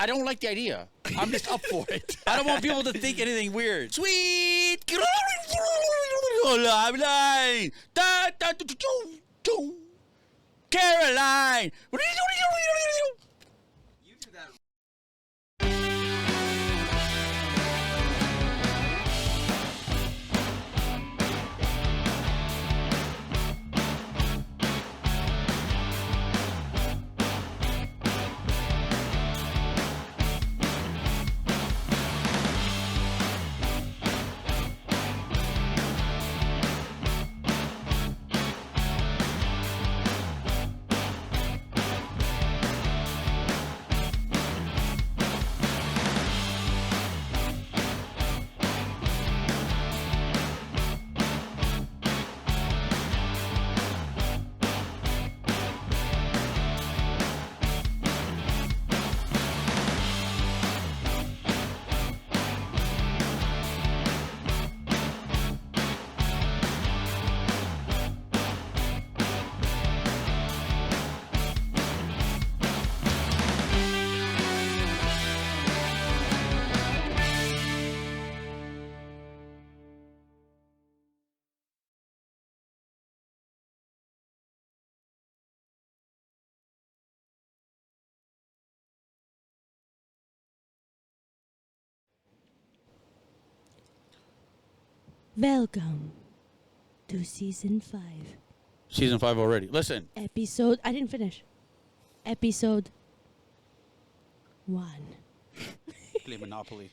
I don't like the idea. I'm just up for it. I don't want people to think anything weird. Sweet Caroline. You do that. Welcome to season 5. Season 5 already. Listen. Episode. I didn't finish. Episode 1. Play Monopoly.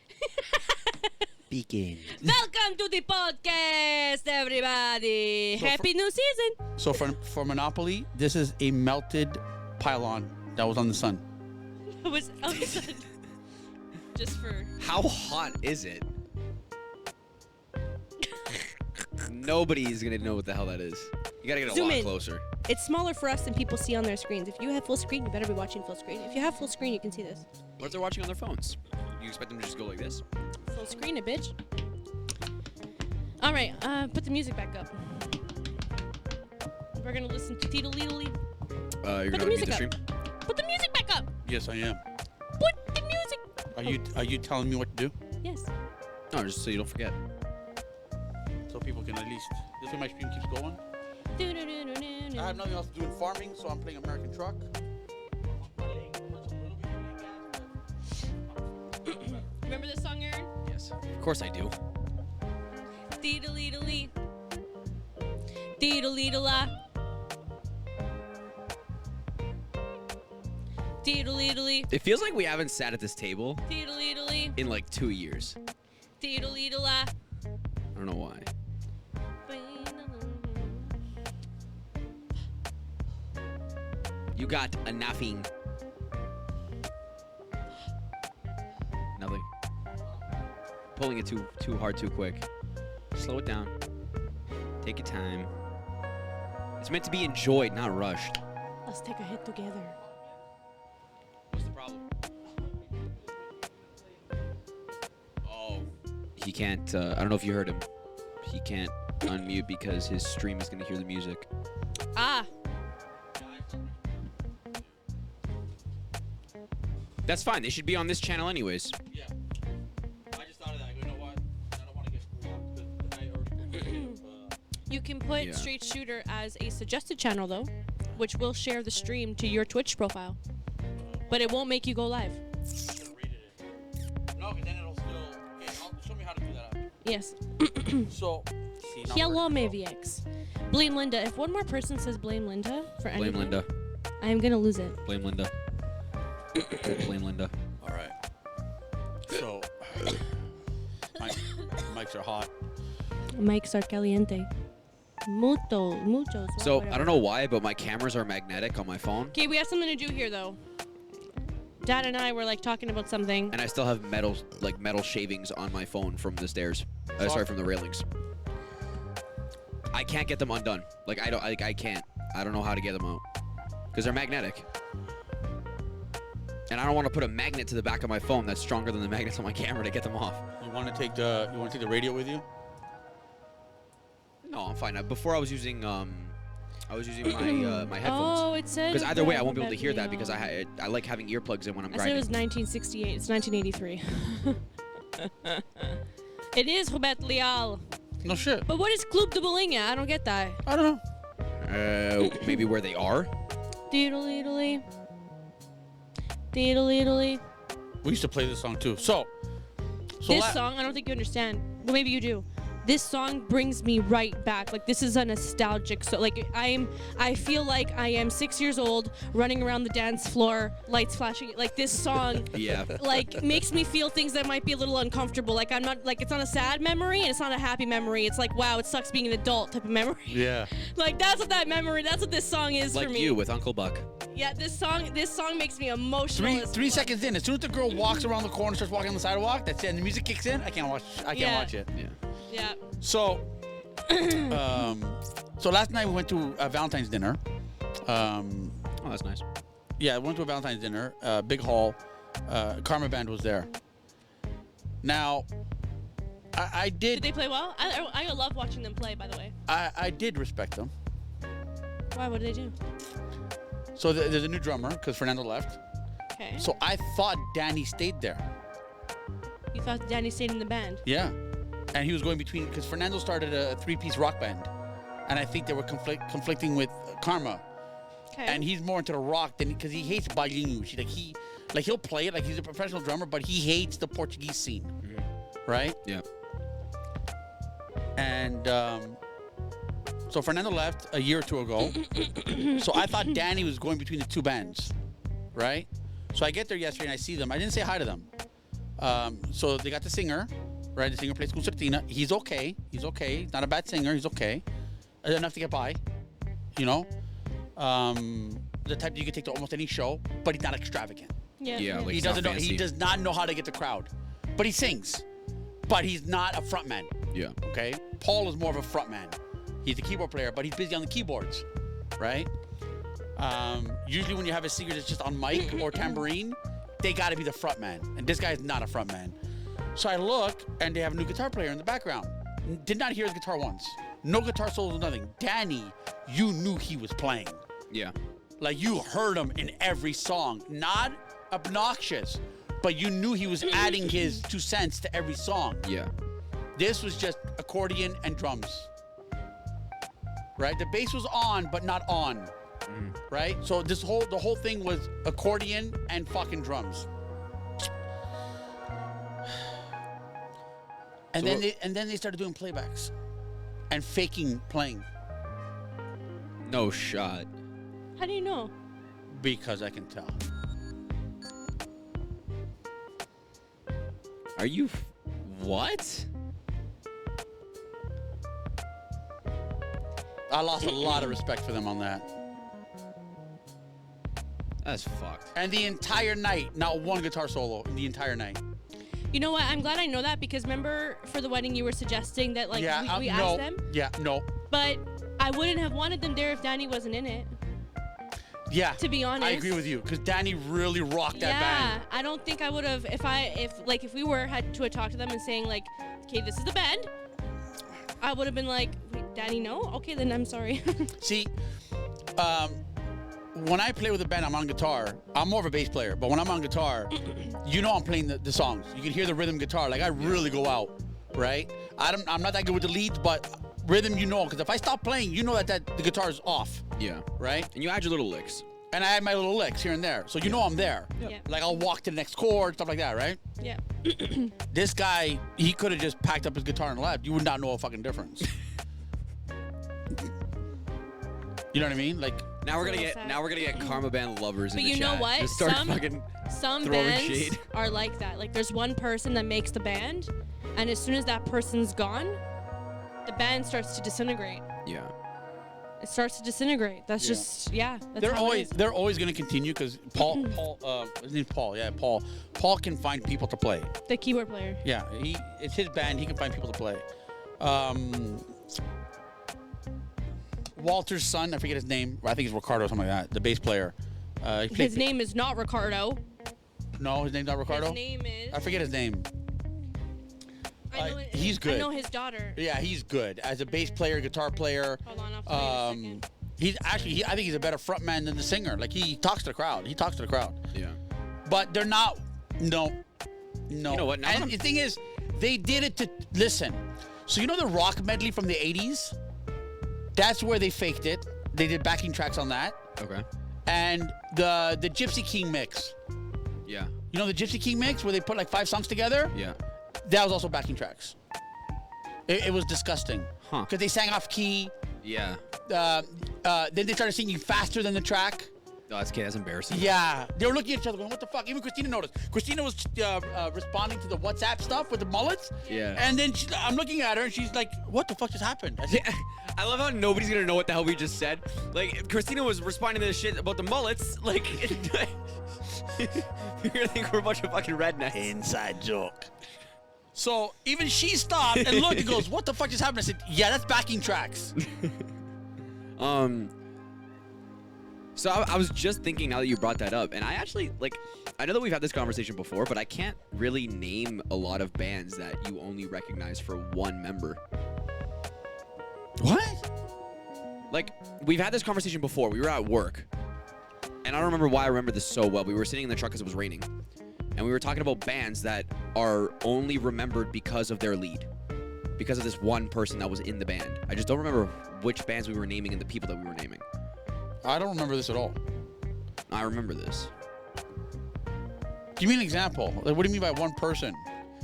Begin. Welcome to the podcast, everybody. So Happy new season. So for Monopoly, this is a melted pylon that was on the sun. It was outside. Just for. How hot is it? Nobody's gonna know what the hell that is. You gotta get a Zoom lot in. closer. It's smaller for us than people see on their screens. If you have full screen, you better be watching full screen. If you have full screen, you can see this. What if they're watching on their phones? You expect them to just go like this? Full screen it, bitch. All right, put the music back up. We're gonna listen to Tito Leedly. You're Put gonna the mute music the up. stream? Put the music back up. Yes, I am. Put the music. Are you telling me what to do? Yes. No, just so you don't forget. So people can at least. This way my stream keeps going. I have nothing else to do in farming, so I'm playing American Truck. Remember this song, Aaron? Yes. Of course I do. Deedle-leedle-lee. Deedle-leedle-la. Deedle-leedle-lee. It feels like we haven't sat at this table Deedle-leedle-lee. in like 2 years. Deedle-leedle-la. I don't know why. You got a nothing. Nothing. Pulling it too hard, too quick. Slow it down. Take your time. It's meant to be enjoyed, not rushed. Let's take a hit together. What's the problem? Oh. He can't, I don't know if you heard him. He can't unmute because his stream is going to hear the music. Ah. That's fine. They should be on this channel anyways. Yeah. I just thought of that. I go, you know what? I don't want to get blocked because I already You can put Yeah. Straight Shooter as a suggested channel, though, which will share the stream to your Twitch profile. But it won't make you go live. rated it. No, because then it'll still. Okay, show me how to do that. Yes. So. See, now Hello, we're- Maviex. Blame Linda. If one more person says blame Linda for anything, Blame Linda. I am going to lose it. Blame Linda. Blame Linda. All right. So. Mics are hot. Mics are caliente. Muchos. So, I don't know why, but my cameras are magnetic on my phone. Okay, we have something to do here, though. Dad and I were, like, talking about something. And I still have metal shavings on my phone from the stairs. Sorry, from the railings. I can't get them undone. Like, I can't. I don't know how to get them out. Because they're magnetic. And I don't want to put a magnet to the back of my phone that's stronger than the magnets on my camera to get them off. You want to take the radio with you? No, I'm fine. Before I was using I was using my headphones. Oh, it said. Because either way, I won't be able to hear that because I like having earplugs in when I'm I said it grinding. was 1968. It's 1983. It is Robert Leal. No shit. But what is Club de Bolinga? I don't get that. I don't know. Maybe where they are. Deedle-eedle-lee. Deedle-eedle-lee. We used to play this song too. So This song, I don't think you understand. Well, maybe you do. This song brings me right back. Like, this is a nostalgic. So, like, I feel like I am 6 years old, running around the dance floor, lights flashing. Like, this song, Yeah. like, makes me feel things that might be a little uncomfortable. Like, I'm not, like, it's not a sad memory and it's not a happy memory. It's like, wow, it sucks being an adult type of memory. Yeah. Like, that's what this song is Like for me. you with Uncle Buck. Yeah, this song makes me emotional. Three seconds in, as soon as the girl walks around the corner, starts walking on the sidewalk, that's it. And the music kicks in. I can't watch it. Yeah. Yeah. So, so last night we went to a Valentine's dinner. Oh, that's nice. Yeah, we went to a Valentine's dinner. Big hall. Karma Band was there. Now, I Did did. they play well? I love watching them play, by the way. I did respect them. Why? What did they do? So there's a new drummer because Fernando left. Okay. So I thought Danny stayed there. You thought Danny stayed in the band? Yeah. And he was going between, because Fernando started a three-piece rock band. And I think they were conflicting with Karma. Okay. And he's more into the rock than, because he hates bailinhos. He'll play it, like he's a professional drummer, but he hates the Portuguese scene. Mm-hmm. Right? Yeah. And so Fernando left a year or two ago. So I thought Danny was going between the two bands. Right? So I get there yesterday and I see them. I didn't say hi to them. So they got the singer. Right, the singer plays concertina. He's okay. He's not a bad singer. He's okay. Enough to get by. You know? The type you can take to almost any show, but he's not extravagant. Yeah. Yeah, like He he's doesn't not know. He fancy. does not know how to get the crowd. But he sings. But he's not a frontman. Yeah. Okay? Paul is more of a frontman. He's a keyboard player, but he's busy on the keyboards. Right? Usually when you have a singer that's just on mic or tambourine, they got to be the frontman. And this guy is not a frontman. So I look, and they have a new guitar player in the background. Did not hear his guitar once. No guitar solos, nothing. Danny, you knew he was playing. Yeah. Like, you heard him in every song. Not obnoxious, but you knew he was adding his 2 cents to every song. Yeah. This was just accordion and drums. Right? The bass was on, but not on. Right? So the whole thing was accordion and fucking drums. And then they started doing playbacks and faking playing. No shot. How do you know? Because I can tell. Are you? What? I lost a lot of respect for them on that. That's fucked. And the entire night, not one guitar solo the entire night. You know what? I'm glad I know that because remember for the wedding you were suggesting that like we asked no. them? Yeah, no. But I wouldn't have wanted them there if Danny wasn't in it. Yeah. To be honest. I agree with you because Danny really rocked that band. I don't think I would have if we had to talk to them and saying like, okay, this is the band. I would have been like, wait, Danny, no? Okay, then I'm sorry. See, when I play with a band, I'm on guitar. I'm more of a bass player, but when I'm on guitar, you know I'm playing the songs. You can hear the rhythm guitar. Like, I really go out, right? I'm not that good with the leads, but rhythm, you know, because if I stop playing, you know that the guitar is off, Yeah. right? And you add your little licks. And I add my little licks here and there, so you know I'm there. Yeah. Like, I'll walk to the next chord, stuff like that, right? Yeah. This guy, he could have just packed up his guitar and left. You would not know a fucking difference. You know what I mean? Like, Now we're gonna Little get sad. Karma Band lovers in But the you know chat. what? Just start fucking Some throwing bands shade. are like that. Like there's one person that makes the band, and as soon as that person's gone, the band starts to disintegrate. Yeah. It starts to disintegrate. That's just that's they're how it is. always going to continue because Paul, his name's Paul. Yeah, Paul can find people to play. The keyboard player. Yeah, it's his band. He can find people to play. Walter's son, I forget his name. I think it's Ricardo or something like that. The bass player. He played- His name is not Ricardo. No, his name's not Ricardo. His name is. I forget his name. I know he's good. I know his daughter. Yeah, he's good as a bass player, guitar player. Hold on, I'll tell you in a second. He's actually, I think he's a better frontman than the singer. Like, he talks to the crowd. Yeah. But they're not. No. You know what? Now that And I'm- the thing is, they did it to listen. So you know the rock medley from the '80s? That's where they faked it. They did backing tracks on that. Okay. And the Gypsy King mix. Yeah. You know the Gypsy King mix where they put like 5 songs together? Yeah. That was also backing tracks. It was disgusting. Huh. Because they sang off key. Yeah. Then they started singing faster than the track. Oh, that's embarrassing. Yeah. They were looking at each other going, what the fuck? Even Christina noticed. Christina was responding to the WhatsApp stuff with the mullets. Yeah. And then I'm looking at her and she's like, what the fuck just happened? I said, Yeah, I love how nobody's gonna know what the hell we just said. Like, Christina was responding to this shit about the mullets. Like, you're gonna think we're a bunch of fucking rednecks. inside joke. So even she stopped and looked and goes, what the fuck just happened? I said, yeah, that's backing tracks. So I was just thinking now that you brought that up, and I actually, like, I know that we've had this conversation before, but I can't really name a lot of bands that you only recognize for one member. What? Like, we've had this conversation before. We were at work, and I don't remember why I remember this so well. We were sitting in the truck because it was raining, and we were talking about bands that are only remembered because of their lead, because of this one person that was in the band. I just don't remember which bands we were naming and the people that we were naming. I don't remember this at all. I remember this. Give me an example. Like, what do you mean by one person?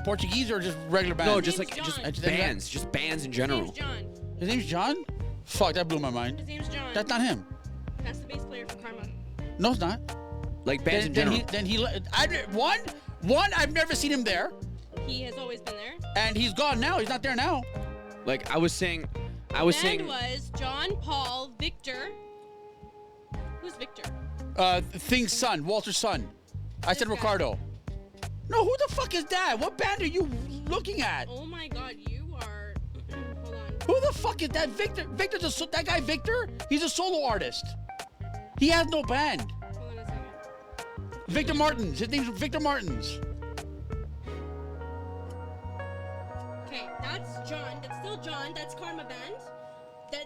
Portuguese or just regular bands? No, just name's like John. just Bands. bands in His name's general. John. His name's John? Fuck, that blew my His mind. name's John. That's not him. That's the bass player for Karma. No, it's not. Like bands in general. I've never seen him there, He has always been there. and he's gone now. He's not there now. Like I was saying. Band was John, Paul, Victor. Who's Victor? Thing's son, Walter's son. I said This guy. Ricardo. No, who the fuck is that? What band are you looking at? Oh my God, you are. Hold on. Who the fuck is that? Victor? That guy Victor? He's a solo artist. He has no band. Hold on a second. Victor Martins. His name's Victor Martins. Okay, that's John. That's still John. That's Karma Band.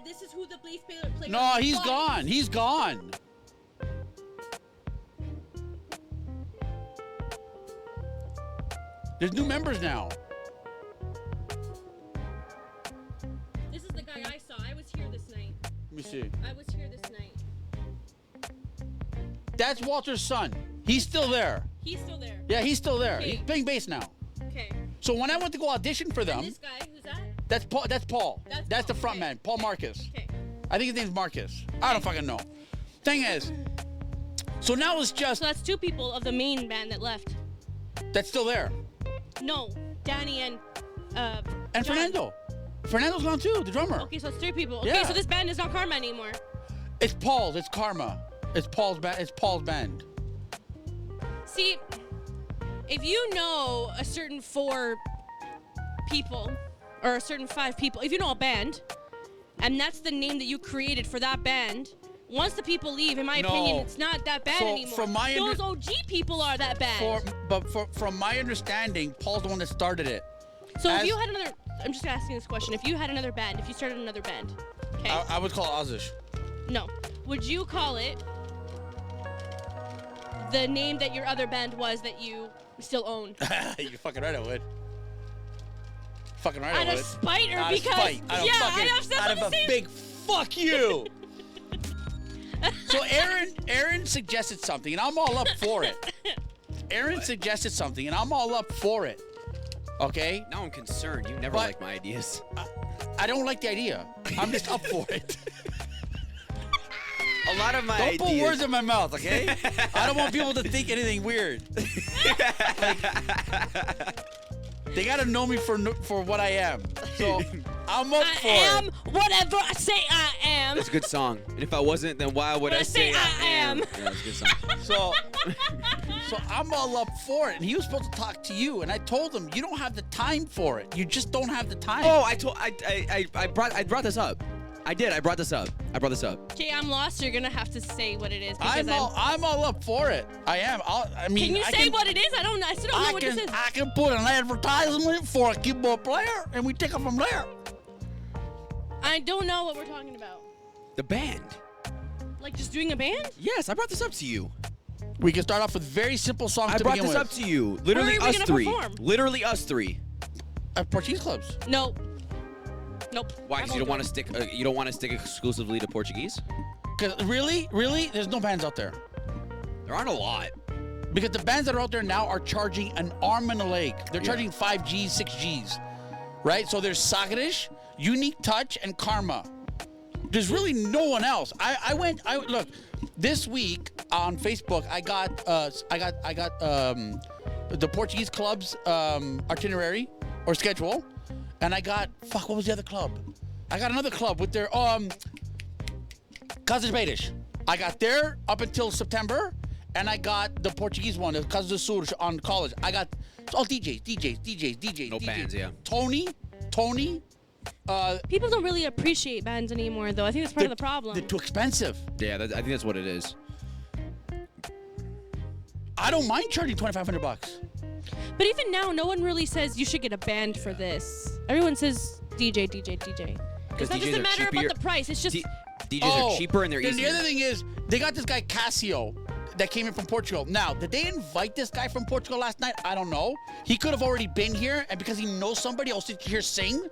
This is who the bass player. No, he's was. gone. He's gone. There's new members now. This is the guy I saw. I was here this night. Let me see. I was here this night. That's Walter's son. He's still there. He's still there. Yeah, he's still there. Okay. He's playing bass now. Okay. So when I went to go audition for And them, this guy, who's that? that's Paul. That's Paul. That's the Paul, front okay. man, Paul Marcus. Okay. I think his name's Marcus. I don't fucking know. Thing is, so now it's just So that's two people of the main band that left. that's still there. No, Danny and And John. Fernando. Fernando's gone too, the drummer. Okay, so it's three people. Okay, Yeah. so this band is not Karma anymore. It's Paul's. It's Karma. It's Paul's band. It's Paul's band. See, if you know a certain 4 people or a certain 5 people, if you know a band, and that's the name that you created for that band, once the people leave, in my No. opinion, it's not that band So, anymore. from my Those OG people are that band. From my understanding, Paul's the one that started it. So if as- you had another, I'm just asking this question. If you had another band, if you started another band, okay? I would call it Ozish. No. Would you call it the name that your other band was that you still own? You're fucking right, I would. Fucking right, Out I of would. spite or Out of because spite. Out of yeah, fucking, I know, out of a same. big fuck you. So Aaron suggested something, and I'm all up for it. Aaron suggested something, and I'm all up for it. Okay? Now I'm concerned. You never But- like my ideas. I don't like the idea. I'm just up for it. A lot of my Don't put words in my mouth, okay? I don't want people to think anything weird. They gotta know me for what I am. So I'm up for I am it. whatever I say I am. That's a good song. And if I wasn't, then why would But I say I am. Yeah, that's a good song. So I'm all up for it. And he was supposed to talk to you, and I told him you don't have the time for it. You just don't have the time. Oh, I brought this up. I did. I brought this up. Okay, I'm lost. You're gonna have to say what it is because I'm all up for it. I am. I mean, Can you I say what it is? I don't know. I still don't know what this is. I can put an advertisement for a keyboard player, and we take it from there. I don't know what we're talking about. The band. Like just doing a band? Yes, I brought this up to you. We can start off with very simple songs I to brought begin this with. up to you. Literally Where are we us gonna three. perform? Literally us three. At Portuguese clubs. Nope. Nope. Why? I Because you don't won't want do to stick. You don't want to stick exclusively to Portuguese. Because really, there's no bands out there. There aren't a lot. Because the bands that are out there now are charging an arm and a leg. They're Yeah. charging 5Gs, 6Gs, right? So there's Sagres, Unique Touch, and Karma. There's really no one else. I look this week on Facebook. I got the Portuguese club's itinerary or schedule, and I got what was the other club? I got another club with their Casas Beires. I got there up until September. And I got the Portuguese one, the Casa do Sur on college. I got all DJs. No bands, yeah. Tony. People don't really appreciate bands anymore, though. I think that's part of the problem. They're too expensive. Yeah, I think that's what it is. I don't mind charging $2,500. But even now, no one really says you should get a band for this. Everyone says DJ. Because that DJs doesn't are matter cheaper. about the price. It's just DJs are cheaper and they're then easier. the other thing is, they got this guy Casio that came in from Portugal. Now, did they invite this guy from Portugal last night? I don't know. He could have already been here, and because he knows somebody, I'll sit here sing.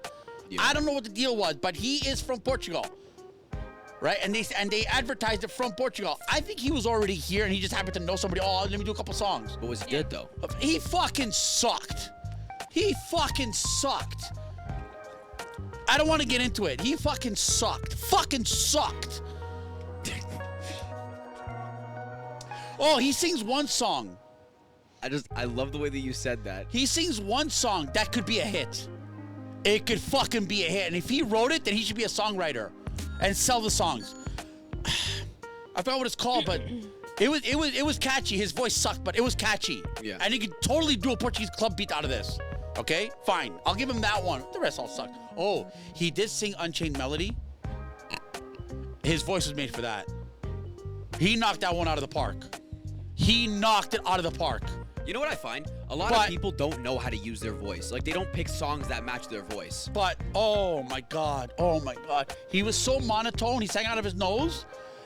Yeah. I don't know what the deal was, but he is from Portugal, right? And they advertised it from Portugal. I think he was already here, and he just happened to know somebody. Oh, let me do a couple songs. But was he good though? He fucking sucked. I don't want to get into it. He fucking sucked. Oh, he sings one song. I love the way that you said that. He sings one song that could be a hit. It could fucking be a hit. And if he wrote it, then he should be a songwriter and sell the songs. I forgot what it's called, but it was catchy. His voice sucked, but it was catchy. Yeah. And he could totally do a Portuguese club beat out of this. Okay, fine. I'll give him that one. The rest all sucked. Oh, he did sing Unchained Melody. His voice was made for that. He knocked that one out of the park. He knocked it out of the park. You know what I find? A lot of people don't know how to use their voice. Like, they don't pick songs that match their voice. But, oh my God. He was so monotone, he sang out of his nose,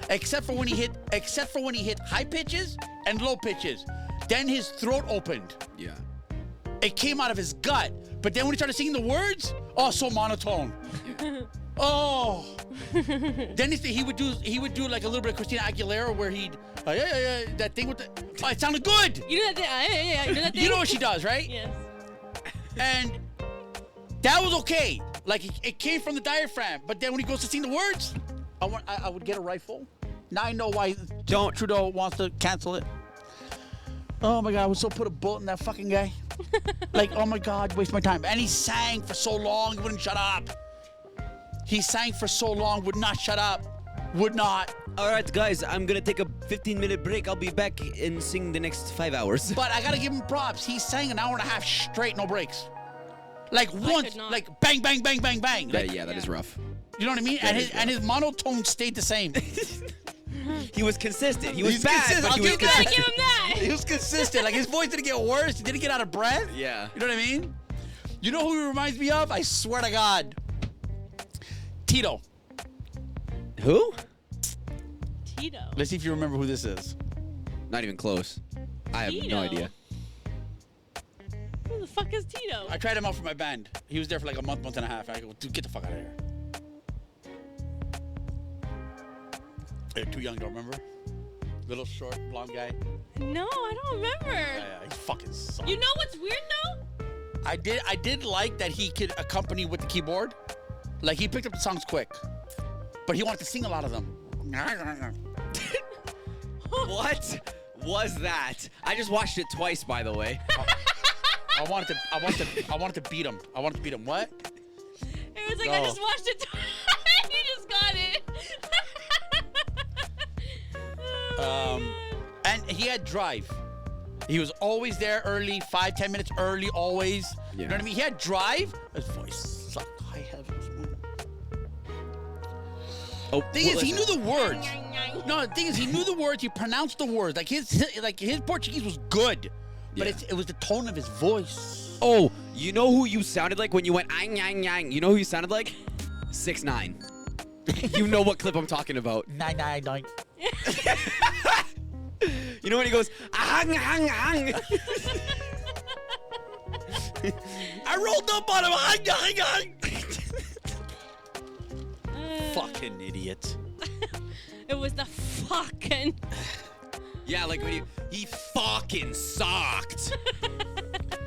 except for when he hit high pitches and low pitches. Then his throat opened. Yeah. It came out of his gut. But then when he started singing the words, oh, so monotone. Oh. Then he would do like a little bit of Christina Aguilera where he'd that thing with the it sounded good. you know that thing. You know that thing. You know what she does, right? Yes. And that was okay. Like it came from the diaphragm. But then when he goes to sing the words, I would get a rifle. Now I know why Trudeau wants to cancel it. Oh my God, I would so put a bullet in that fucking guy. Like, oh my God, waste my time. And he sang for so long, he wouldn't shut up. He sang for so long, would not shut up. Would not. All right, guys, I'm gonna take a 15-minute break. I'll be back and sing the next 5 hours. But I gotta give him props. He sang an hour and a half straight, no breaks. Like once, could not. like bang, bang, bang, bang, bang. Like, Yeah, that is rough. you know what I mean? And his monotone stayed the same. He was consistent. He was He's bad, consistent. but he I'll was give that. Gotta give him that. He was consistent. Like his voice didn't get worse. He didn't get out of breath. Yeah. You know what I mean? You know who he reminds me of? I swear to God. Tito. Who? Tito. Let's see if you remember who this is. Not even close. I have Tito. no idea. Who the fuck is Tito? I tried him out for my band. He was there for like a month and a half. I go, dude, get the fuck out of here. You're too young, don't remember? Little short, blonde guy. No, I don't remember. Yeah, he fucking sucks. You know what's weird though? I did like that he could accompany with the keyboard. Like he picked up the songs quick. But he wanted to sing a lot of them. What was that? I just watched it twice, by the way. I wanted to beat him. I wanted to beat him. What? It was like I No. just watched it. You just got it. Oh, And he had drive. He was always there early, 5-10 minutes early, always. You know what I mean? He had drive. His voice sucked. High heavens, man. Oh, Thing is, he knew listen. the words. No, the thing is, he knew the words. He pronounced the words. Like his Portuguese was good, but Yeah. it was the tone of his voice. Oh, you know who you sounded like when you went ang yang yang? You know who you sounded like? 6ix9ine. You know what clip I'm talking about. 999. You know when he goes, ahang, ahang, ahang. I rolled up on him. Ahang, ahang, ahang. Fucking idiot. It was the fucking. Yeah, like when he fucking sucked.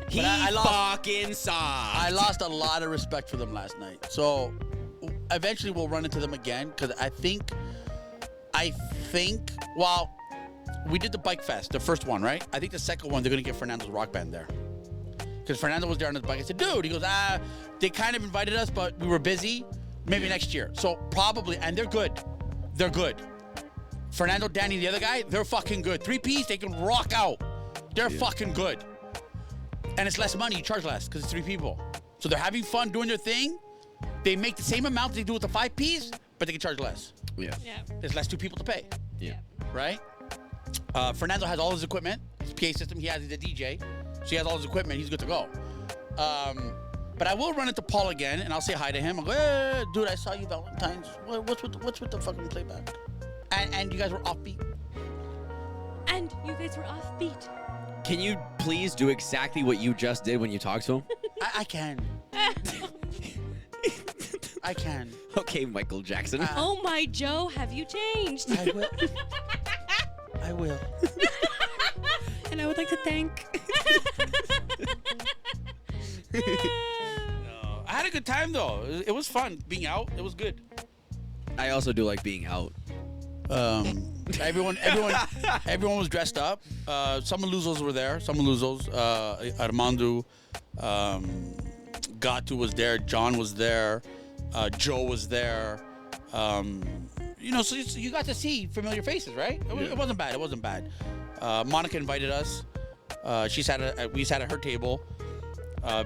He I lost- fucking sucked. I lost a lot of respect for them last night. So eventually we'll run into them again because I think, well, we did the bike fest, the first one, right? I think the second one, they're going to get Fernando's rock band there. Because Fernando was there on his bike. I said, dude, he goes, they kind of invited us, but we were busy. Maybe next year. So probably, and they're good. They're good. Fernando, Danny, the other guy, they're fucking good. 3-piece, they can rock out. They're fucking good. And it's less money, you charge less because it's 3 people. So they're having fun doing their thing. They make the same amount they do with the 5-piece, but they can charge less. Yeah. Yeah. There's less 2 people to pay, Yeah. right? Fernando has all his equipment, his PA system. He has the DJ, so he has all his equipment. He's good to go. But I will run into Paul again, and I'll say hi to him. I'll go, hey, dude, I saw you Valentine's. What's with the fucking playback? And you guys were offbeat. And you guys were offbeat. Can you please do exactly what you just did when you talked to him? I can. I can. Okay, Michael Jackson. Oh my Joe, have you changed? I will. I will. And I would like to thank. I had a good time though. It was fun being out. It was good. I also do like being out. Everyone was dressed up. Some Maluzos were there. Some Maluzos. Armando, Gatu was there. John was there. Joe was there. So you got to see familiar faces, right? It wasn't bad. It wasn't bad. Monica invited us. We sat at her table.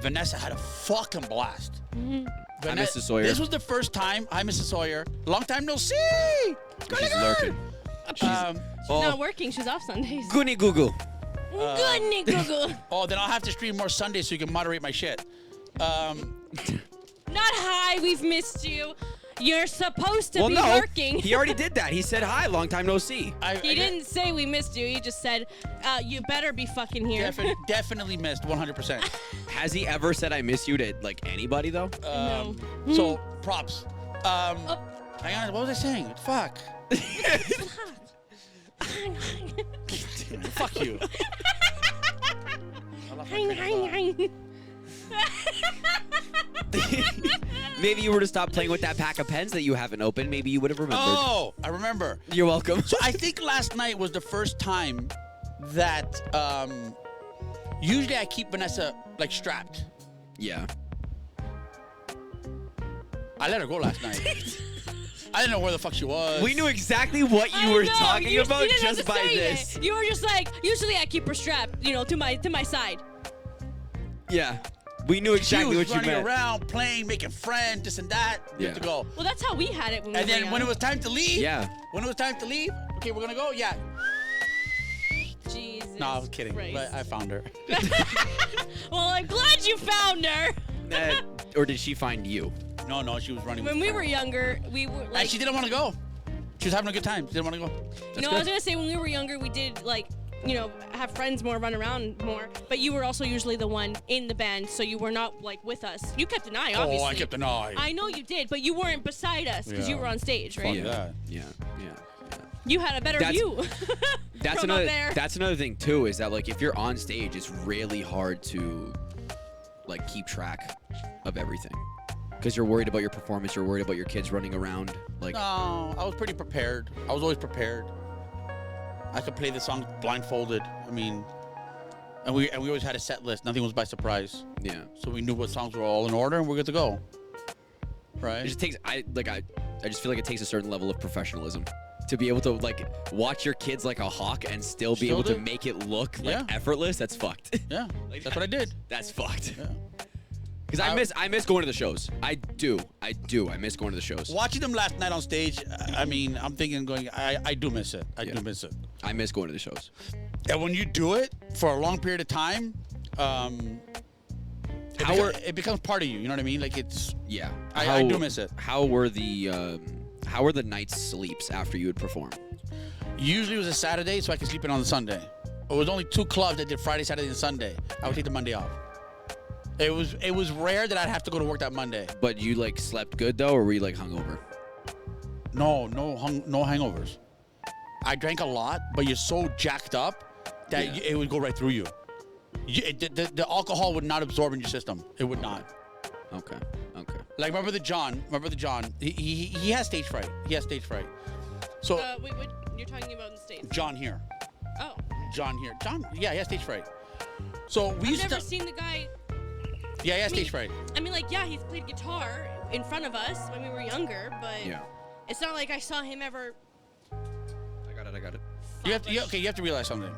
Vanessa had a fucking blast. Mm-hmm. Hi, Mrs. Sawyer. This was the first time. Hi, Mrs. Sawyer. Long time no see. She's lurking. Not working. She's off Sundays. Goony Google. Goodney Google. Oh, then I'll have to stream more Sundays so you can moderate my shit. Not hi. We've missed you. You're supposed to be working. He already did that. He said hi. Long time no see. He didn't say we missed you. He just said, you better be fucking here. Definitely missed 100%. Has he ever said I miss you to like anybody though? No. So props. Hang on. What was I saying? Fuck. Fuck you. Maybe you were to stop playing with that pack of pens that you haven't opened. Maybe you would have remembered. Oh, I remember. You're welcome. So I think last night was the first time that usually I keep Vanessa like strapped. Yeah. I let her go last night. I didn't know where the fuck she was. We knew exactly what you were talking about you didn't have just to by say this. it. You were just like, usually I keep her strapped, to my side. Yeah. We knew She exactly was what you running meant. around, playing, making friends, this and that. We have to go. Well, that's how we had it when we And were then young. when it was time to leave. Yeah. When it was time to leave. Okay, we're gonna go. Yeah. Jesus No, I was kidding. Christ. But I found her. Well, I'm glad you found her. Or did she find you? No, she was running. When with we her. were younger, we were like. And she didn't want to go. She was having a good time. She didn't want to go. I was gonna say when we were younger, we did like. Have friends more, run around more. But you were also usually the one in the band, so you were not like with us. You kept an eye, obviously. Oh, I kept an eye. I know you did, but you weren't beside us because you Yeah. were on stage, right? Fuck that. Yeah. You had a better That's- view. That's from another. up there. That's another thing too. Is that like if you're on stage, it's really hard to like keep track of everything because you're worried about your performance. You're worried about your kids running around. Like No, I was pretty prepared. I was always prepared. I could play the song blindfolded. I mean, and we always had a set list. Nothing was by surprise. yeah. So we knew what songs were all in order, and we're good to go. It Right? just takes. I just feel like it takes a certain level of professionalism to be able to like watch your kids like a hawk and still be Still able to do. make it look like Yeah. effortless. That's fucked. Yeah, Like that's what I did. That's fucked. Yeah. Because I miss going to the shows. I do. I miss going to the shows. Watching them last night on stage, I mean, I'm thinking, I do miss it. I do miss it. I miss going to the shows. And when you do it for a long period of time, it becomes part of you. You know what I mean? Like it's. Yeah. I do miss it. How were the night sleeps after you would perform? Usually it was a Saturday, so I could sleep in on the Sunday. It was only 2 clubs that did Friday, Saturday, and Sunday. I would take the Monday off. It was rare that I'd have to go to work that Monday. But you like slept good though, or were you like hungover? No hangovers. I drank a lot, but you're so jacked up that it would go right through you. The alcohol would not absorb in your system. It would not. Okay. Like my brother John, he has stage fright. So Wait, you're talking about in the States? John here. Oh. John, yeah, he has stage fright. So we I've used never to. seen the guy. Yeah, he has stage fright. I mean, like, yeah, he's played guitar in front of us when we were younger, but it's not like I saw him ever. I got it. You have to realize something.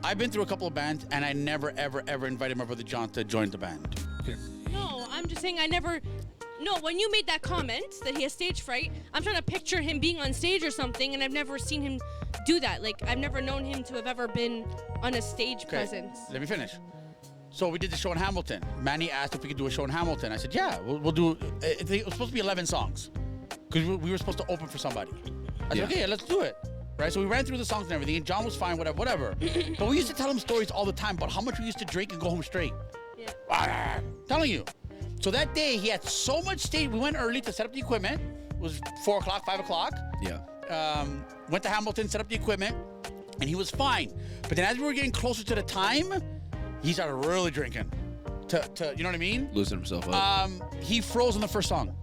I've been through a couple of bands, and I never, ever invited my brother John to join the band. No, I'm just saying I never. No, when you made that comment that he has stage fright, I'm trying to picture him being on stage or something, and I've never seen him do that. Like, I've never known him to have ever been on a stage presence. Let me finish. So we did the show in Hamilton. Manny asked if we could do a show in Hamilton. I said, yeah, we'll do. It was supposed to be 11 songs, because we were supposed to open for somebody. I said, okay, let's do it. Right, so we ran through the songs and everything, and John was fine, whatever. But we used to tell him stories all the time about how much we used to drink and go home straight. Yeah. Telling you. So that day, he had so much stage. We went early to set up the equipment. It was 4 o'clock, 5 o'clock. Yeah. Went to Hamilton, set up the equipment, and he was fine. But then as we were getting closer to the time, he started really drinking. You know what I mean? Losing himself up. He froze on the first song.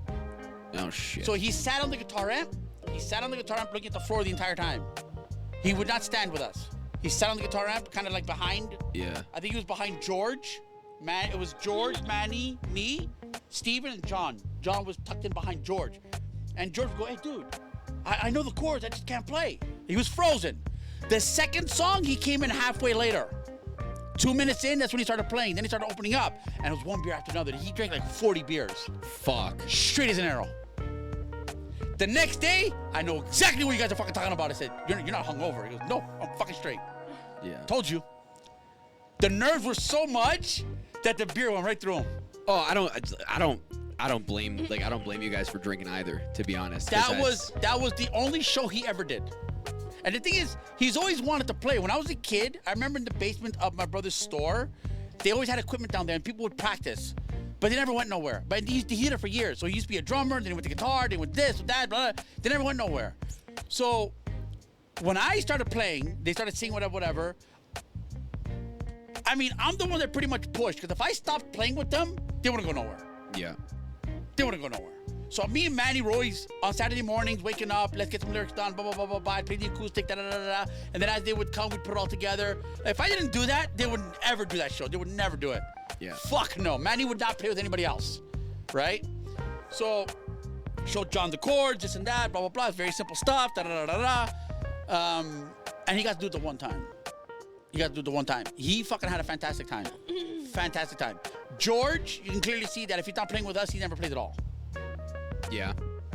Oh shit. So he sat on the guitar amp. Looking at the floor the entire time. He would not stand with us. He sat on the guitar amp, kind of like behind. Yeah. I think he was behind George. It was George, Manny, me, Steven, and John. John was tucked in behind George. And George would go, hey, dude, I know the chords. I just can't play. He was frozen. The second song, he came in halfway later. 2 minutes in, that's when he started playing. Then he started opening up. And it was one beer after another. He drank like 40 beers. Fuck. Straight as an arrow. The next day, I know exactly what you guys are fucking talking about. I said, you're not hungover. He goes, no, I'm fucking straight. Yeah. Told you. The nerves were so much that the beer went right through him. Oh, I don't blame you guys for drinking either, to be honest. That was the only show he ever did. And the thing is, he's always wanted to play. When I was a kid, I remember in the basement of my brother's store, they always had equipment down there and people would practice. But they never went nowhere. But he did it for years. So he used to be a drummer, then he went to guitar, then went this, that, blah, blah. They never went nowhere. So when I started playing, they started singing whatever. I mean, I'm the one that pretty much pushed. Because if I stopped playing with them, they wouldn't go nowhere. Yeah. They wouldn't go nowhere. So me and Manny Royce on Saturday mornings, waking up, let's get some lyrics done, blah, blah, blah, blah, blah. I'd play the acoustic, da-da-da-da-da. And then as they would come, we'd put it all together. If I didn't do that, they wouldn't ever do that show. They would never do it. Yeah. Fuck no. Manny would not play with anybody else. Right? So, showed John the chords, this and that, blah, blah, blah. It's very simple stuff, da-da-da-da-da. And he got to do it the one time. He fucking had a fantastic time. Fantastic time. George, you can clearly see that if he's not playing with us, he never plays at all. Yeah.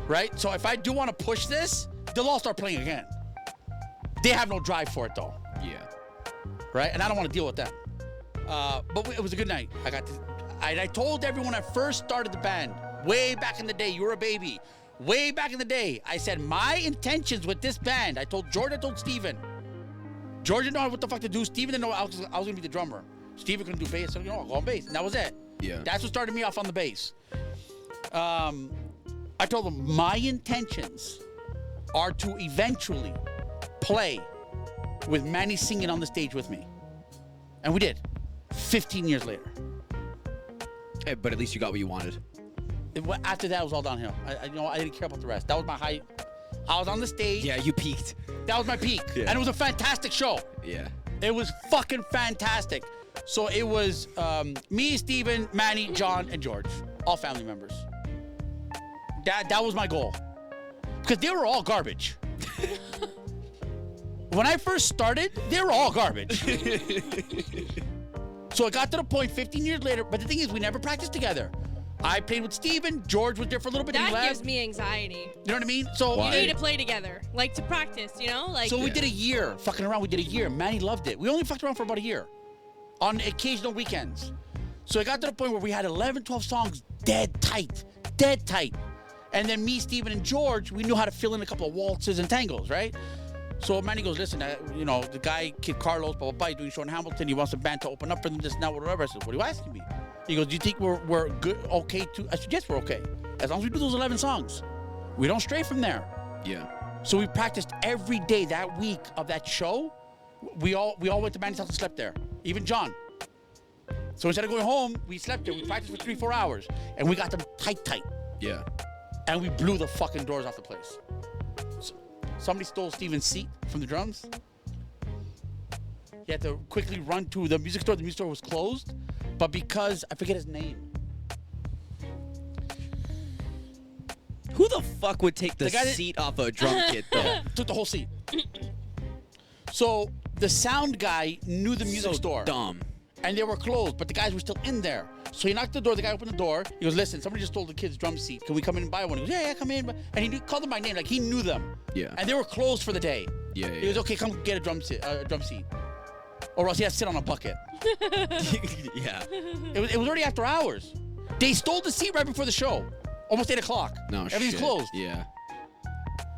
Right? So if I do want to push this, they'll all start playing again. They have no drive for it, though. Yeah. Right? And I don't want to deal with them. But it was a good night. I told everyone I first started the band, way back in the day, you were a baby. Way back in the day, I said my intentions with this band, I told George, I told Steven. George didn't know what the fuck to do. Steven didn't know I was going to be the drummer. Steven couldn't do bass, so I'll go on bass. And that was it. Yeah. That's what started me off on the bass. I told them my intentions are to eventually play with Manny singing on the stage with me. And we did. 15 years later. Hey, but at least you got what you wanted. After that, it was all downhill. I didn't care about the rest. That was my height. I was on the stage. Yeah, you peaked. That was my peak. Yeah. And it was a fantastic show. Yeah. It was fucking fantastic. So it was me, Steven, Manny, John, and George. All family members. That was my goal. Because they were all garbage. When I first started, they were all garbage. So it got to the point 15 years later, but the thing is, we never practiced together. I played with Steven. George was there for a little bit. That he left. gives me anxiety. You know what I mean? So Why? You need to play together, like to practice, you know, like. So we did a year fucking around. We did a year. Manny loved it. We only fucked around for about a year, on occasional weekends. So it got to the point where we had 11, 12 songs dead tight. And then me, Steven, and George, we knew how to fill in a couple of waltzes and tangos, right? So Manny goes, listen, the guy, Kid Carlos, blah, blah, blah, he's doing a show in Hamilton. He wants a band to open up for them, this and that, whatever. I said, what are you asking me? He goes, do you think we're good, okay to? I said, yes, we're okay. As long as we do those 11 songs. We don't stray from there. Yeah. So we practiced every day that week of that show. We all went to Manny's house and slept there. Even John. So instead of going home, we slept there. We practiced for 3-4 hours. And we got them tight. Yeah. And we blew the fucking doors off the place. So, somebody stole Steven's seat from the drums. He had to quickly run to the music store. The music store was closed. But because, I forget his name. Who the fuck would take the guy that- seat off a drum kit though? Took the whole seat. So the sound guy knew the music So store. dumb. And they were closed, but the guys were still in there. So he knocked the door. The guy opened the door. He goes, listen, somebody just stole the kid's drum seat. Can we come in and buy one? He goes, yeah, come in. And he called them by name, like he knew them. Yeah. And they were closed for the day. Yeah. He goes, okay, come get a drum seat. Or else he has to sit on a bucket. Yeah. It was already after hours. They stole the seat right before the show. Almost 8 o'clock. No Everything's shit. closed. Yeah.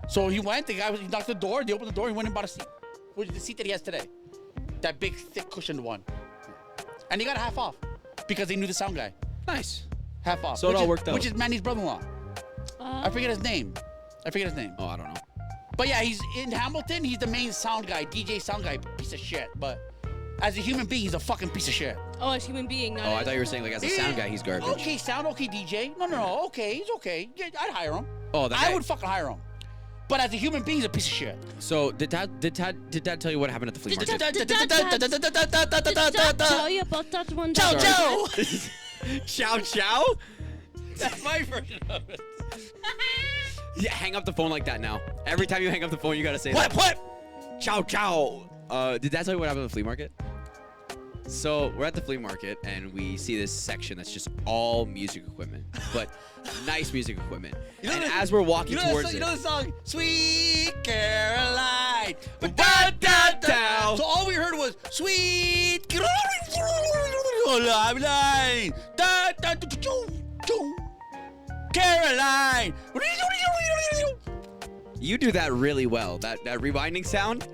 So he went, he knocked the door, they opened the door, he went and bought a seat. Which is the seat that he has today. That big, thick, cushioned one. And he got a half off. Because they knew the sound guy. Nice. Half off. So it all worked out. Which is Manny's brother-in-law. I forget his name. Oh, I don't know. But yeah, he's in Hamilton, he's the main sound guy, DJ sound guy, piece of shit. But as a human being, he's a fucking piece of shit. Oh, as a human being, not Oh, I as- thought you were saying like as a sound guy, he's garbage. Okay, sound, okay, DJ. No, okay, he's okay. Yeah, I'd hire him. Oh, that I guy- would fucking hire him. But as a human being, he's a piece of shit. So did Dad tell you what happened at the flea market? Tell you about that one. Ciao, time. ciao. Chow chow? That's my version of it. Yeah, hang up the phone like that now. Every time you hang up the phone, you gotta say that. What? Chow chow. Did Dad tell you what happened at the flea market? So we're at the flea market and we see this section that's just all music equipment, but nice music equipment. And as we're walking towards it, the song, Sweet Caroline. Ba-da-da-da. So all we heard was Sweet Caroline. Caroline. you do that really well. That rewinding sound.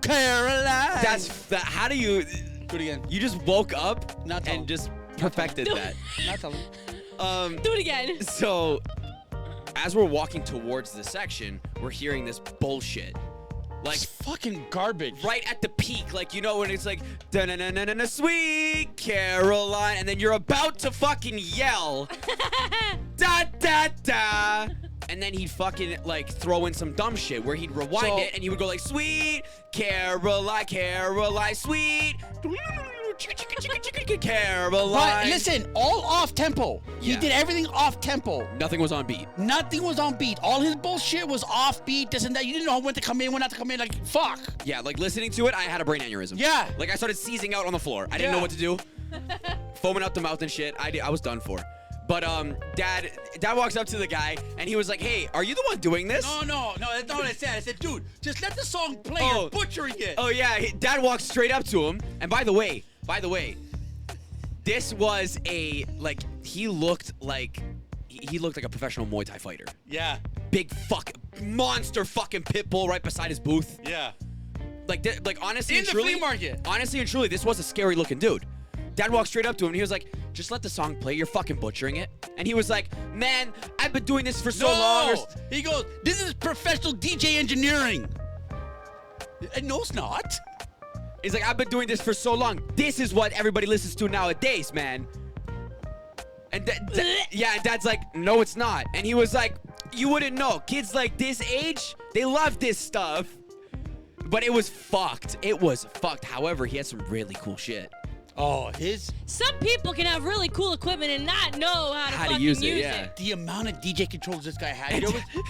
Caroline. How do you? Do it again. You just woke up Not tell and him. just perfected that. Not tell him. Do it again. So, as we're walking towards the section, we're hearing this bullshit. Like, It's fucking garbage. right at the peak, like, you know, when it's like, da-na-na-na-na, sweet Caroline, and then you're about to fucking yell, da-da-da, and then he'd fucking, like, throw in some dumb shit where he'd rewind So- it, and he would go like, sweet Caroline, Caroline, sweet Caroline. But listen, all off tempo. He Yeah. did everything off tempo. Nothing was on beat. Nothing was on beat. All his bullshit was off beat, this and that. You didn't know when to come in, when not to come in. Like, fuck. Yeah, like listening to it, I had a brain aneurysm. Yeah. Like I started seizing out on the floor. I didn't know Yeah. what to do. Foaming out the mouth and shit. I was done for. But Dad walks up to the guy and he was like, "Hey, are you the one doing this?" No, that's not what I said. I said, dude, just let the song play. Oh. You're butchering it. Oh yeah, Dad walks straight up to him. And by the way, this was he looked like a professional Muay Thai fighter. Yeah, Big monster fucking pit bull right beside his booth. yeah. Like honestly In and the truly, flea market. Honestly and truly, this was a scary looking dude. Dad walked straight up to him and he was like, "Just let the song play. You're fucking butchering it." And he was like, "Man, I've been doing this for so long." No. He goes, this is professional DJ engineering. No, it's not. He's like, "I've been doing this for so long. This is what everybody listens to nowadays, man." And yeah, and Dad's like, "No, it's not." And he was like, "You wouldn't know. Kids like this age, they love this stuff." But it was fucked. It was fucked. However, he had some really cool shit. Oh, his Some people can have really cool equipment and not know how to fucking use it, yeah. the amount of DJ controls this guy had.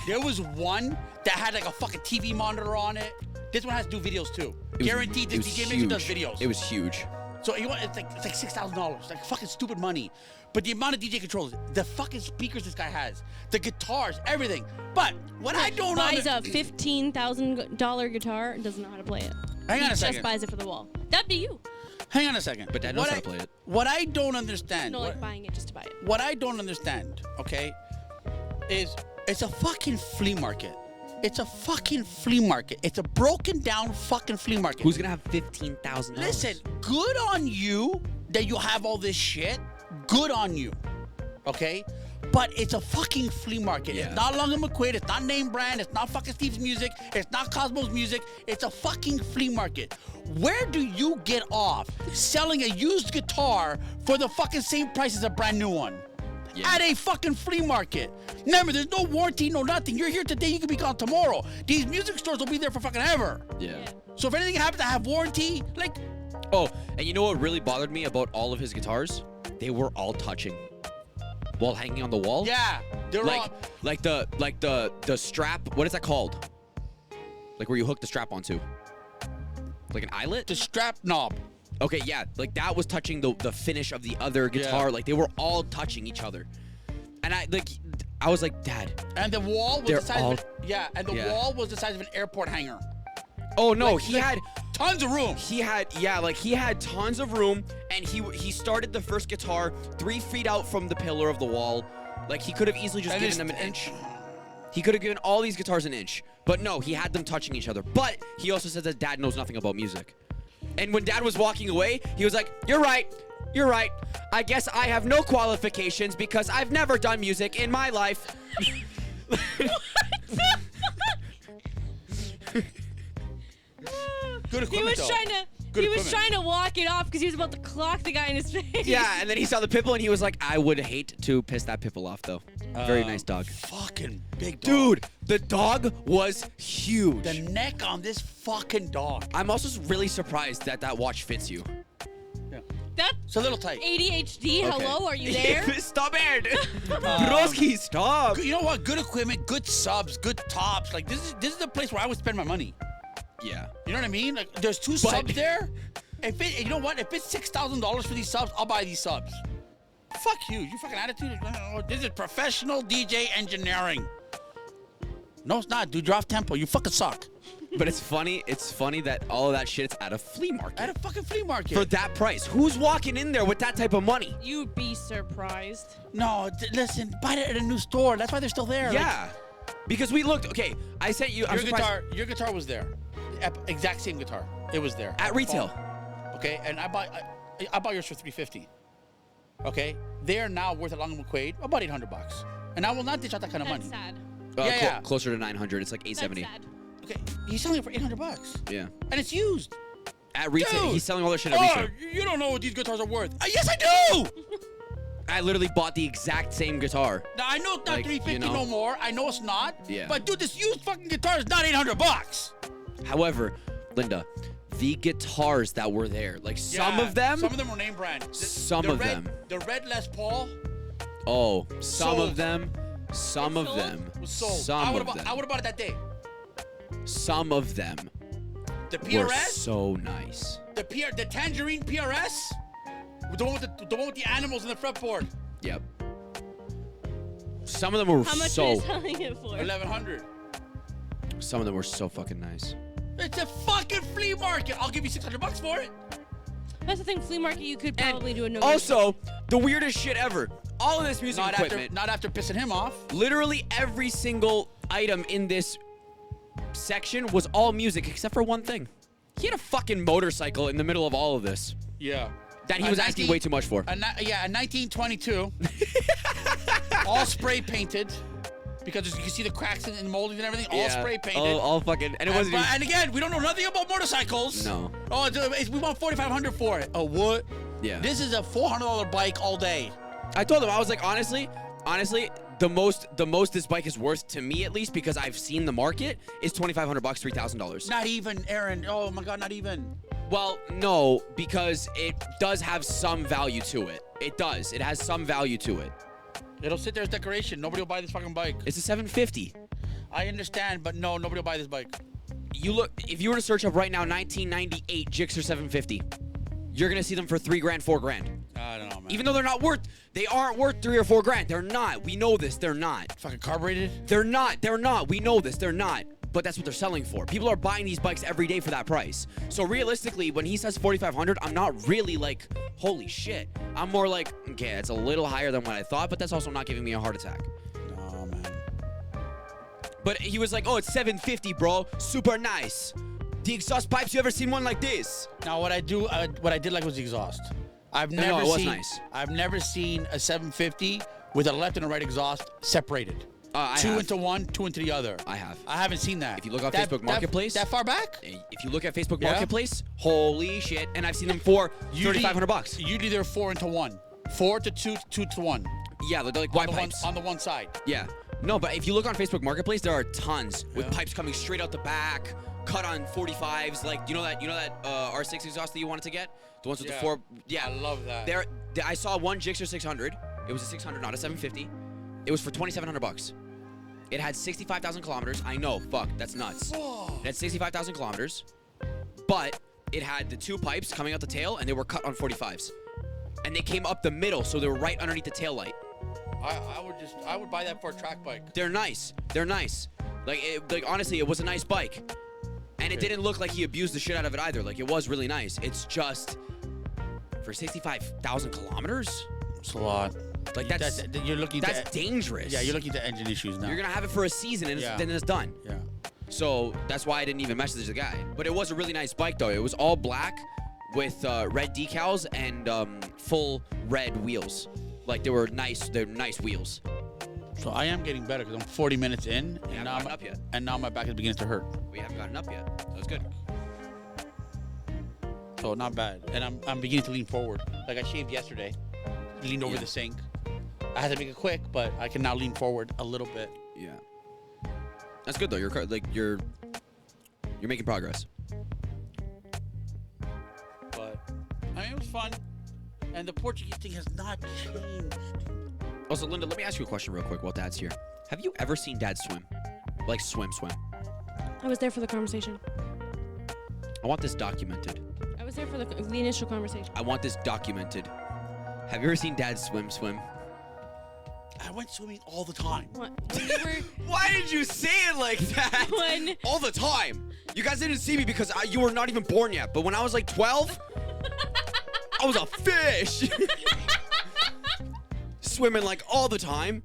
There was one that had like a fucking TV monitor on it. This one has to do videos too. Guaranteed, this DJ Mixer does videos. It was huge. So it's like $6,000, like fucking stupid money. But the amount of DJ controls, the fucking speakers this guy has, the guitars, everything. But what I don't buys know. a $15,000 guitar and doesn't know how to play it. Hang on a Just second. buys it for the wall. That'd be you. Hang on a second. But Dad knows how to play it. What I don't understand. No, like buying it just to buy it. What I don't understand, okay, is it's a fucking flea market. It's a fucking flea market. It's a broken down fucking flea market. Who's gonna have $15,000? Listen, good on you that you have all this shit. Good on you. Okay? But it's a fucking flea market. Yeah. It's not Long and McQuaid. It's not name brand. It's not fucking Steve's music. It's not Cosmo's music. It's a fucking flea market. Where do you get off selling a used guitar for the fucking same price as a brand new one? Yeah. At a fucking flea market. Remember, there's no warranty, no nothing. You're here today, you can be gone tomorrow. These music stores will be there for fucking ever. Yeah. So if anything happens to have warranty, like, Oh, and you know what really bothered me about all of his guitars? They were all touching while hanging on the wall. yeah, they're all. Like the strap. What is that called? Like where you hook the strap onto? Like an eyelet? The strap knob. Okay, yeah. Like that was touching the finish of the other guitar. Yeah. Like they were all touching each other. And I was like, Dad. And the wall was They're the size all- of an, yeah, and the Yeah. wall was the size of an airport hangar. Oh no, Like- he like had tons of room. he had tons of room, and he started the first guitar 3 feet out from the pillar of the wall. Like he could have easily just And given it's- them an inch. He could have given all these guitars an inch, but no, he had them touching each other. But he also said that Dad knows nothing about music. And when Dad was walking away, he was like, "You're right. You're right. I guess I have no qualifications because I've never done music in my life." Good He equipment, was though. trying to. Good He was equipment. trying to walk it off because he was about to clock the guy in his face. Yeah, and then he saw the pitbull and he was like, "I would hate to piss that pitbull off, though. Very nice dog." Fucking big dog. Dude, the dog was huge. The neck on this fucking dog. I'm also really surprised that that watch fits you. That's It's a little tight. ADHD. Hello, are you there? Stop it! Broski, stop! You know what? Good equipment, good subs, good tops. Like this is the place where I would spend my money. Yeah. You know what I mean? Like there's two subs there. If it, you know what? If it's $6,000 for these subs, I'll buy these subs. Fuck you. You fucking attitude. This is professional DJ engineering. No, it's not, dude. You're off tempo. You fucking suck. But it's funny that all of that shit's at a flea market. At a fucking flea market. For that price. Who's walking in there with that type of money? You'd be surprised. No, listen. Buy it at a new store. That's why they're still there. Yeah. Because we looked, okay, I sent you, I'm surprised. Your guitar was there. Exact same guitar. It was there. At retail. Okay, and I bought yours for $350. Okay, they are now worth a Long and McQuaid about $800, and I will not dish out that kind of That's money. sad. Yeah. Closer to 900. It's like That's 870. sad. Okay, he's selling it for $800, Yeah. and it's used. At retail. Dude! He's selling all their shit at Oh, retail. you don't know what these guitars are worth. Yes, I do. I literally bought the exact same guitar. Now I know it's not Like, $350 you know. no more. I know it's not. Yeah. But dude, this used fucking guitar is not $800. However, Linda, the guitars that were there, like some of them were name brand. Some the of red, them. The red Les Paul Oh, some Sold. of them. Some of sold? them. was sold. Some I would of have them. bought it that day. Some of them The were PRS, so nice. the Tangerine PRS, the one with the animals in the fretboard. Yep. Some of them were How much are so. you selling it for? 1100. Some of them were so fucking nice. It's a fucking flea market. I'll give you $600 for it. That's the thing. Flea market, you could And probably do a no. Also, the weirdest shit ever. All of this music Not equipment. after pissing him off. Literally every single item in this section was all music except for one thing. He had a fucking motorcycle in the middle of all of this Yeah. that he was asking way too much for. A 1922. All spray painted. Because you can see the cracks in the molding and everything. All spray painted. All fucking. And it wasn't. And again, we don't know nothing about motorcycles. No. Oh, we want $4,500 for it. Oh, what? Yeah. This is a $400 bike all day. I told him, I was like, honestly, the most this bike is worth to me, at least because I've seen the market, is $2,500, $3,000. Not even, Aaron. Oh my God, not even. Well, no, because it does have some value to it. It does. It has some value to it. It'll sit there as decoration. Nobody will buy this fucking bike. It's a 750. I understand, but no, nobody will buy this bike. You look, if you were to search up right now 1998 Gixxer 750, you're gonna see them for $3 grand, $4 grand. I don't know, man. Even though they aren't worth $3 or $4 grand. They're not. We know this. They're not. fucking carbureted. They're not. They're not. We know this. They're not. But that's what they're selling for. People are buying these bikes every day for that price. So realistically, when he says 4,500, I'm not really like, holy shit. I'm more like, okay, it's a little higher than what I thought, but that's also not giving me a heart attack. No, man. But he was like, oh, it's 750, bro. Super nice. The exhaust pipes, you ever seen one like this? Now, what I did like was the exhaust. I've No, never it was seen. nice. I've never seen a 750 with a left and a right exhaust separated. I Two have. into one, two into the other. I have. I haven't seen that. If you look on Facebook Marketplace. that far back. If you look at Facebook Yeah. Marketplace, holy shit. And I've seen them for $3,500. Usually they're 4 into 1, 4 to 2, 2 to 1. Yeah, they're like On white the one, pipes. on the one side. Yeah. No, but if you look on Facebook Marketplace, there are tons with Yeah. pipes coming straight out the back, cut on 45s. Like, you know that R6 exhaust that you wanted to get? The ones with the 4. Yeah. I love that. I saw one Gixxer 600. It was a 600, not a 750. It was for $2,700. It had 65,000 kilometers. I know, fuck, that's nuts. It had 65,000 kilometers, but it had the 2 pipes coming out the tail, and they were cut on 45s. And they came up the middle, so they were right underneath the tail light. I would buy that for a track bike. They're nice. They're nice. Like honestly, it was a nice bike. And it didn't look like he abused the shit out of it either. Like, it was really nice. It's just, for 65,000 kilometers? It's a lot. Like, that's you're looking. that's dangerous. Yeah, you're looking at engine issues now. You're gonna have it for a season, and Yeah. then it's done. Yeah. So that's why I didn't even message the guy. But it was a really nice bike, though. It was all black with red decals and full red wheels. Like, they were nice. They're nice wheels. So I am getting better because I'm 40 minutes in, haven't and now gotten up yet. and now my back is beginning to hurt. We haven't gotten up yet. That was good. So not bad. And I'm beginning to lean forward. Like I shaved yesterday, leaned over Yeah. the sink. I had to make it quick, but I can now lean forward a little bit. Yeah. That's good though. You're making progress. But I mean, it was fun. And the Portuguese thing has not changed. Also, Linda, let me ask you a question real quick while Dad's here. Have you ever seen Dad swim? Like swim? I was there for the conversation. I want this documented. I was there for the initial conversation. I want this documented. Have you ever seen Dad swim? I went swimming all the time. What? When you were, Why did you say it like that? when All the time. You guys didn't see me because you were not even born yet. But when I was like 12, I was a fish. Swimming like all the time.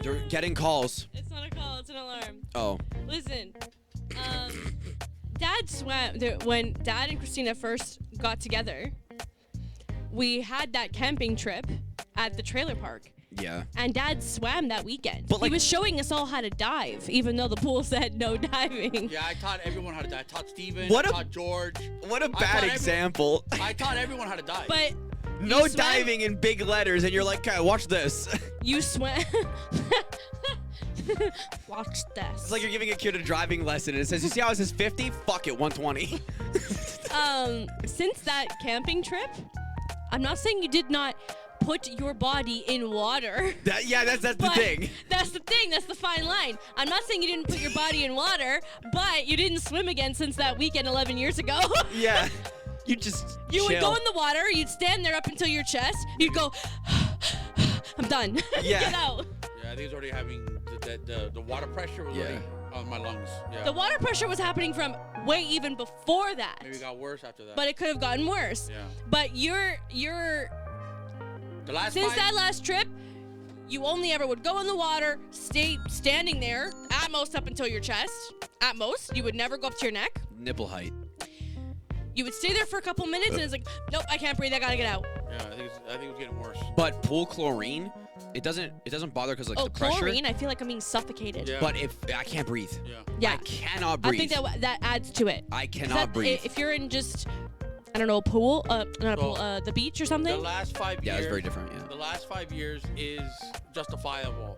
You're getting calls. it's not a call, it's an alarm. Oh. Listen, Dad swam when Dad and Christina first got together. We had that camping trip at the trailer park. Yeah. And Dad swam that weekend. But, like- he was showing us all how to dive, even though the pool said no diving. Yeah, I taught everyone how to dive. I taught Steven. What I a- taught George. What a thought bad every- example. I taught everyone how to dive. But No you swam- diving in big letters, and you're like, okay, watch this. You swam. Watch this. It's like you're giving a kid a driving lesson, and it says, you see how it says 50? Fuck it, 120. Since that camping trip, I'm not saying you did not put your body in water. That's the But thing. That's the thing. That's the fine line. I'm not saying you didn't put your body in water, but you didn't swim again since that weekend 11 years ago. Yeah. You just You would chill. go in the water. You'd stand there up until your chest. You'd go, I'm done. Yeah. Get out. yeah, I think it's already having the water pressure was already on my lungs. Yeah. The water pressure was happening from way even before that. Maybe it got worse after that. But it could have gotten worse. Yeah. But you're The last since 5 that last trip, you only ever would go in the water, stay standing there, at most up until your chest. At most, you would never go up to your neck. Nipple height. You would stay there for a couple minutes, and it's like, nope, I can't breathe. I gotta get out. Yeah, I think it was getting worse. But pool chlorine, it doesn't bother because like Oh, the pressure. chlorine! I feel like I'm being suffocated. Yeah. But if I can't breathe. Yeah. Yeah. I cannot I breathe. think that adds to it. I 'Cause cannot breathe. If you're in just, I don't know, a pool, not a pool, Well, the beach or The something. last 5 Yeah, years. it's very different, yeah. The last 5 years is justifiable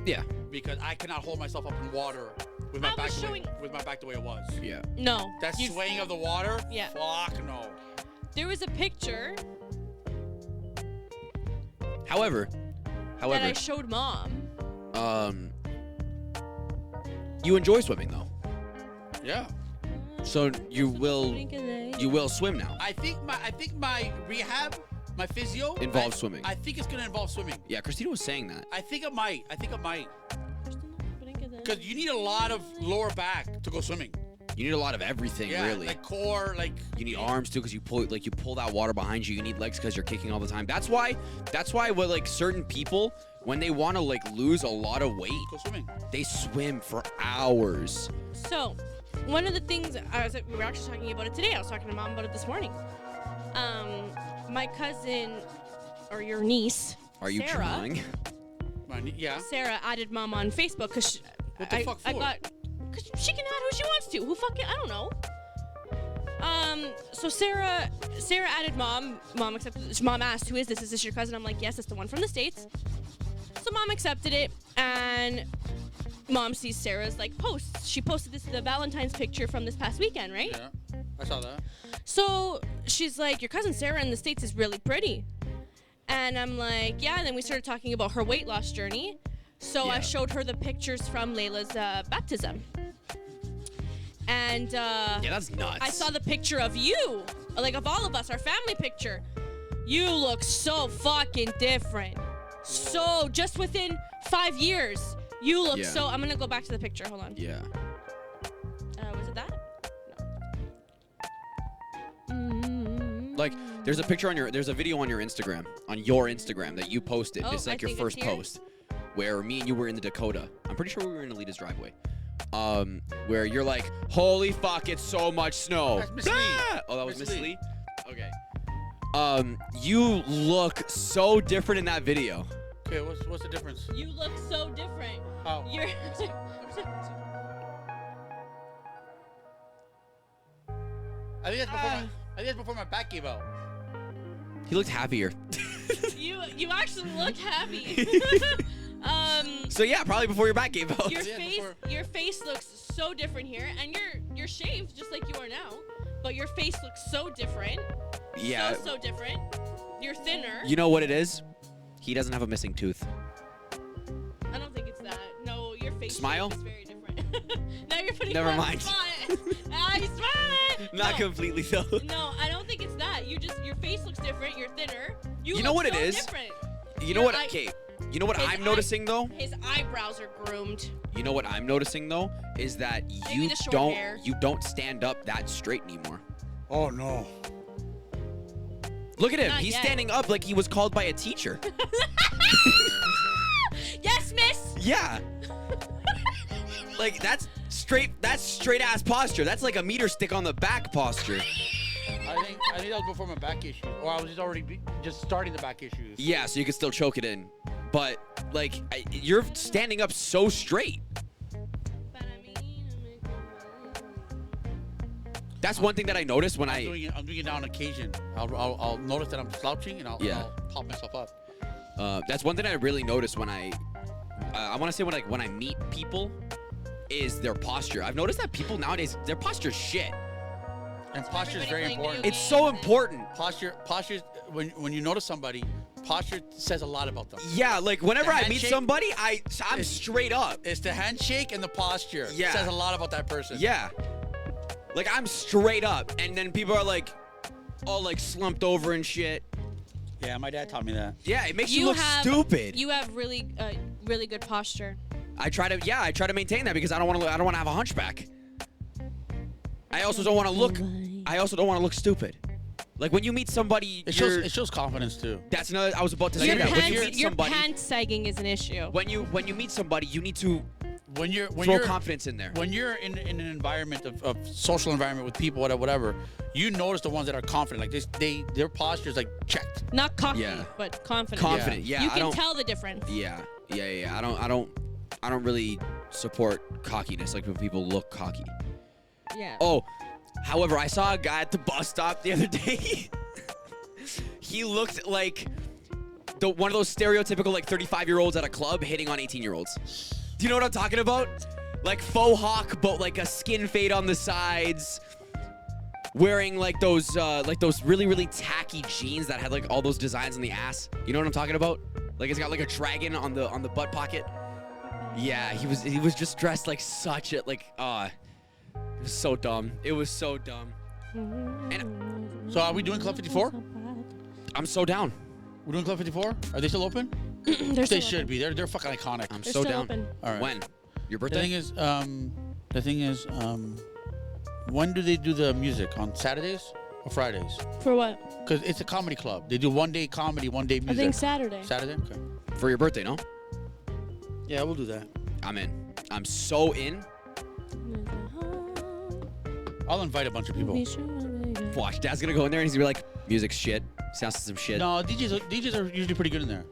Yeah. because I cannot hold myself up in water with I my back was with my back the way it was. Yeah. No. That you- swaying of the water. Yeah. Fuck no. There was a picture However, that I showed Mom. you enjoy swimming though, Yeah. so you will swim now. I think my rehab, my physio Involves swimming. I think it's gonna involve swimming. Yeah, Christina was saying that. I think it might. Because you need a lot of lower back to go swimming. You need a lot of everything, Yeah, really. like core, like You need arms too, because you pull that water behind you. You need legs because you're kicking all the time. That's why with like certain people, when they want to like lose a lot of weight, Go swimming. they swim for hours. So, one of the things we were actually talking about it today. I was talking to Mom about it this morning. My cousin, or your niece, Are you Sarah, trying? Yeah. Sarah added Mom on Facebook because What the fuck for? because she can add who she wants to. Who fucking, I don't know. So Sarah added Mom. Mom accepted. Mom asked, "Who is this? Is this your cousin?" I'm like, "Yes, it's the one from the States." So Mom accepted it, and Mom sees Sarah's like posts. She posted the Valentine's picture from this past weekend, right? Yeah. I saw that. So she's like, "Your cousin Sarah in the States is really pretty." And I'm like, "Yeah." And then we started talking about her weight loss journey. So I Yeah. showed her the pictures from Layla's baptism. And Yeah, that's nuts. I saw the picture of you, like of all of us, our family picture. You look so fucking different. So just within 5 years, you look Yeah. so. I'm gonna go back to the picture. Hold on. Yeah. Was it that? Like, there's a video on your Instagram that you posted. Oh, It's like I your think first it's here. post, where me and you were in the Dakota. I'm pretty sure we were in Alita's driveway. Where you're like, holy fuck, it's so much snow. That's Miss Lee. Ah! Oh, that was Miss Miss Lee. Lee? Okay. You look so different in that video. Okay, what's the difference? You look so different. How? You're. I think that's before my back gave out. He looked happier. you actually look happy. So yeah, probably before your back gave out. Your face looks so different here, and you're shaved just like you are now, but your face looks so different. Yeah. So different. You're thinner. You know what it is? He doesn't have a missing tooth. I don't think it's that. No, your face Smile? shape is very different. Now you're putting Never me on the mind. spot. He's smiling. Not No. completely though. No, I don't think it's that. Your face looks different. You're thinner. You know look what it so is? Different. You know Your what? eye- Okay. You know what His I'm eye- noticing though? His eyebrows are groomed. You know what I'm noticing though is that Maybe the short hair. you don't stand up that straight anymore. Oh no. Look at him. Not He's yet. standing up like he was called by a teacher. Yes, miss. Yeah. Like that's straight ass posture. That's like a meter stick on the back posture. I think that was before my back issue, or I was just already just starting the back issues. Yeah, so you can still choke it in. But like you're standing up so straight. That's one thing that I noticed when I'm doing it now on occasion. I'll notice that I'm slouching and I'll pop myself up. that's one thing I really noticed when I want to say when I meet people is their posture. I've noticed that people nowadays, their posture's shit. And posture is everybody very playing important. video It's so important. Posture. When you notice somebody, posture says a lot about them. Yeah, like whenever The I meet handshake somebody, I'm is- straight up. It's the handshake and the posture. Yeah. Says a lot about that person. Yeah. Like I'm straight up, and then people are like, all like slumped over and shit. Yeah, my dad taught me that. Yeah, it makes you look stupid. You have really good posture. I try to maintain that because I don't want to have a hunchback. I also don't want to look stupid. Like when you meet somebody, It shows confidence too. that's another. I was about to say Your that. When you pants, meet your somebody, pants sagging is an issue. when you meet somebody, you need to When throw you're confidence in there. when you're in an environment of social environment with people, whatever, you notice the ones that are confident. Like their posture is like checked. Not cocky, Yeah. but confident. Confident, yeah. You I can don't. tell the difference. Yeah. I don't really support cockiness. Like when people look cocky. Yeah. Oh, however, I saw a guy at the bus stop the other day. He looked like one of those stereotypical like 35-year-olds at a club hitting on 18-year-olds. Do you know what I'm talking about? Like faux hawk, but like a skin fade on the sides. Wearing like those really, really tacky jeans that had like all those designs on the ass. You know what I'm talking about? Like it's got like a dragon on the butt pocket. Yeah, he was just dressed like such a it was so dumb. It was so dumb. And So are we doing Club 54? I'm so down. We're doing Club 54? Are they still open? They're They still should open. be. They're fucking iconic. I'm They're so still down. open. All right. When? Your The birthday? thing is, when do they do the music? On Saturdays or Fridays? For what? Because it's a comedy club. They do one day comedy, one day I music. think Saturday. Saturday? Okay. For your birthday, no? Yeah, we'll do that. I'm in. I'm so in. I'll invite a bunch of people. Watch, Dad's gonna go in there and he's gonna be like, music's shit. Sounds some shit. No, DJs are usually pretty good in there.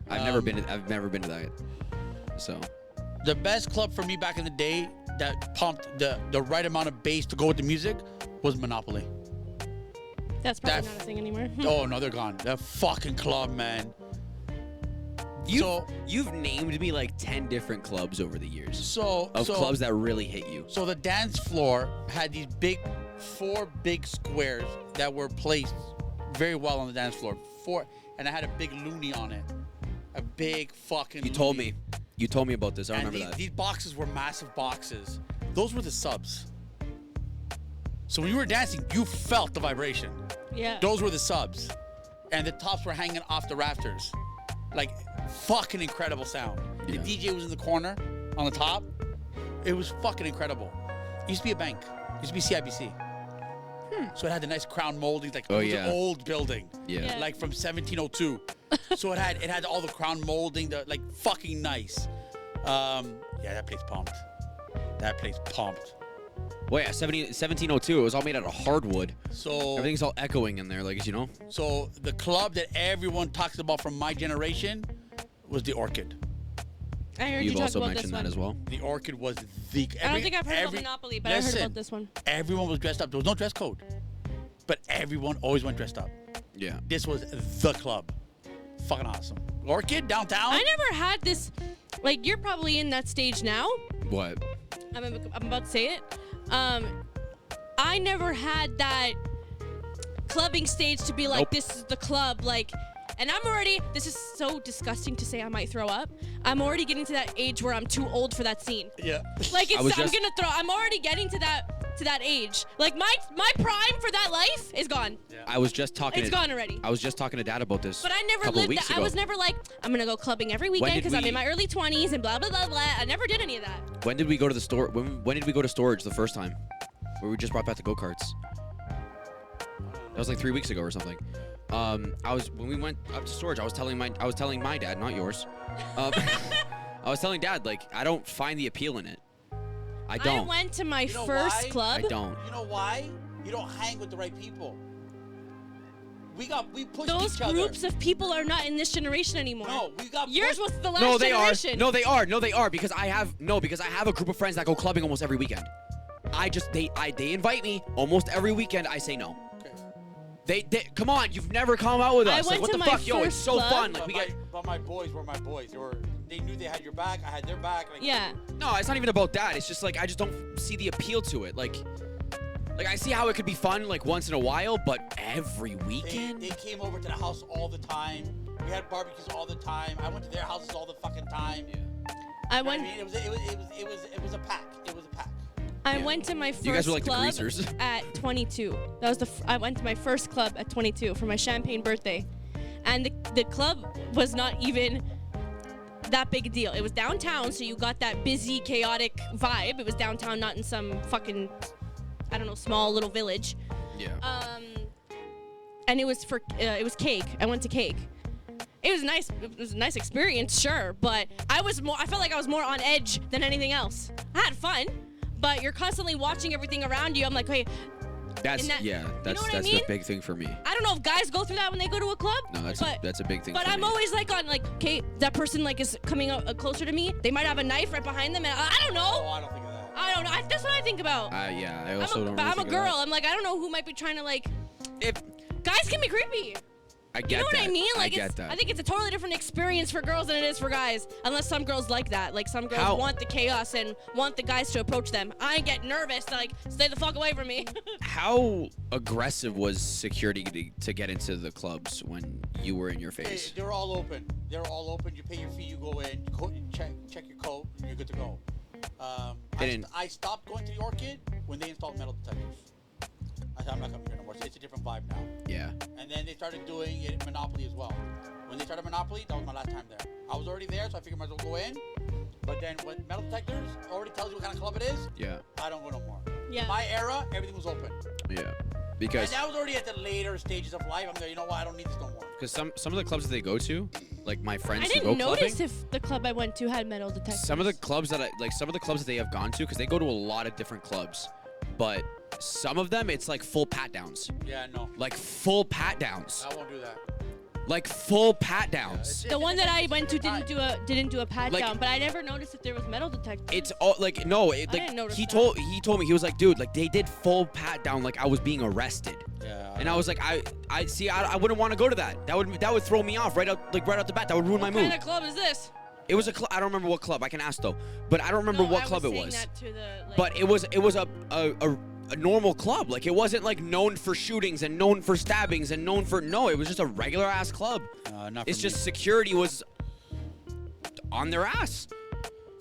I've never been to that. So. The best club for me back in the day that pumped the right amount of bass to go with the music was Monopoly. That's probably not a thing anymore. Oh no, they're gone. That fucking club, man. You've named me like 10 different clubs over the years. Of So clubs that really hit you. So the dance floor had these four big squares that were placed very well on the dance floor. And I had a big loony on it. A big fucking You told me about this. I And remember that. these boxes were massive boxes. Those were the subs. So when you were dancing, you felt the vibration. Yeah. Those were the subs. And the tops were hanging off the rafters. Like, fucking incredible sound. Yeah. The DJ was in the corner on the top. It was fucking incredible. It used to be a bank. It used to be CIBC. So it had the nice crown moldings. Like, it was an old building. Yeah. Like from 1702. So it had all the crown molding, like fucking nice. Yeah, that place pumped. That place pumped. Well, yeah, 1702. It was all made out of hardwood. So Everything's all echoing in there, like, you know? So the club that everyone talks about from my generation was the Orchid. I heard you You've talk also about mentioned this that one. as well. The Orchid was the. I don't think I've heard about Monopoly, but I heard about this one. Everyone was dressed up. There was no dress code, but everyone always went dressed up. Yeah. This was the club. Fucking awesome. Orchid downtown. I never had this. Like, you're probably in that stage now. What? I'm about to say it. I never had that clubbing stage to be like, Nope. this is the club. Like, and I'm already, this is so disgusting to say, I might throw up. I'm already getting to that age where I'm too old for that scene. Yeah. Like, I I'm already getting to that age. Like, my prime for that life is gone. I was just talking. It's gone already. I was just talking to Dad about this. But I never couple lived weeks that. ago. I was never like, I'm gonna go clubbing every weekend did because I'm we- in my early 20s and blah blah blah blah. I never did any of that. When did we go to the store? When did we go to storage the first time? Where we just brought back the go-karts. That was like 3 weeks ago or something. When we went up to storage, I was telling my dad, not yours. I was telling Dad, like, I don't find the appeal in it. I don't. I went to my You know first why? club. I don't. You know why? You don't hang with the right people. We pushed Those each other. groups of people are not in this generation anymore. No, we got Yours pushed. was the last No, they generation. are. No, they are because I have a group of friends that go clubbing almost every weekend. They invite me almost every weekend. I say no. They come on, you've never come out with I us. Like, went what to the my fuck, yo, it's first so club. fun. Like But my boys were my boys. They knew they had your back. I had their back. Like, Yeah. No, it's not even about that. It's just like I just don't see the appeal to it. Like I see how it could be fun like once in a while, but every weekend. They came over to the house all the time. We had barbecues all the time. I went to their houses all the fucking time. Yeah. I You know what went. I mean? It was a pack. It was a pack. I went to my first You guys were like the club greasers. at 22. That was I went to my first club at 22 for my champagne birthday, and the club was not even that big a deal. It was downtown, so you got that busy, chaotic vibe. It was downtown, not in some fucking, I don't know, small little village. Yeah. And it was cake. I went to cake. It was nice. It was a nice experience, sure, but I felt like I was more on edge than anything else. I had fun, but you're constantly watching everything around you. I'm like, hey, That's what I that's mean? the big thing for me. I don't know if guys go through that when they go to a club. No, that's a big thing. But for I'm me. always like on like, okay, that person like is coming up closer to me. They might have a knife right behind them, and I don't Oh, know. I don't think of that. I don't know. That's what I think about. Yeah, I also don't. But Really I'm a think of girl. I'm like, I don't know who might be trying to like. that. Guys can be creepy. I get You know that. what I mean? Like, I get that. I think it's a totally different experience for girls than it is for guys. Unless some girls like that. Like, some girls want the chaos and want the guys to approach them. I get nervous. Like, stay the fuck away from me. How aggressive was security to get into the clubs when you were in your phase? They're all open. They're all open. You pay your fee. You go in. Check your code. And you're good to go. I stopped going to the Orchid when they installed metal detectors. I said, I'm not coming here no more. It's a different vibe now. Yeah. And then they started doing it at Monopoly as well. When they started Monopoly, that was my last time there. I was already there, so I figured I might as well go in. But then when metal detectors already tells you what kind of club it is, Yeah. I don't go no more. Yeah. My era, everything was open. Yeah. And Because that was already at the later stages of life. I'm there, you know what, I don't need this no more. some of the clubs that they go to, like my friends I to go didn't notice clubbing. if the club I went to had metal detectors. Some of the clubs that they have gone to, because they go to a lot of different clubs, but some of them it's like full pat downs. Yeah, no. Like full pat downs. I won't do that. Like full pat downs. The one that I went to didn't do a pat Like- down, but I never noticed if there was metal detectors. It's all like no, it, I like didn't notice he that. told me, he was like, dude, like they did full pat down like I was being arrested. Yeah. And I was like, I see, I wouldn't want to go to that. That would throw me off right out the bat. That would ruin my What mood. kind of club is this? It was a club. I don't remember what club. I can ask though, but I don't remember No, what I club it saying was. that to the, like, But it was a normal club. Like it wasn't like known for shootings and known for stabbings and known for it was just a regular ass club. Not It's for just me. security was on their ass,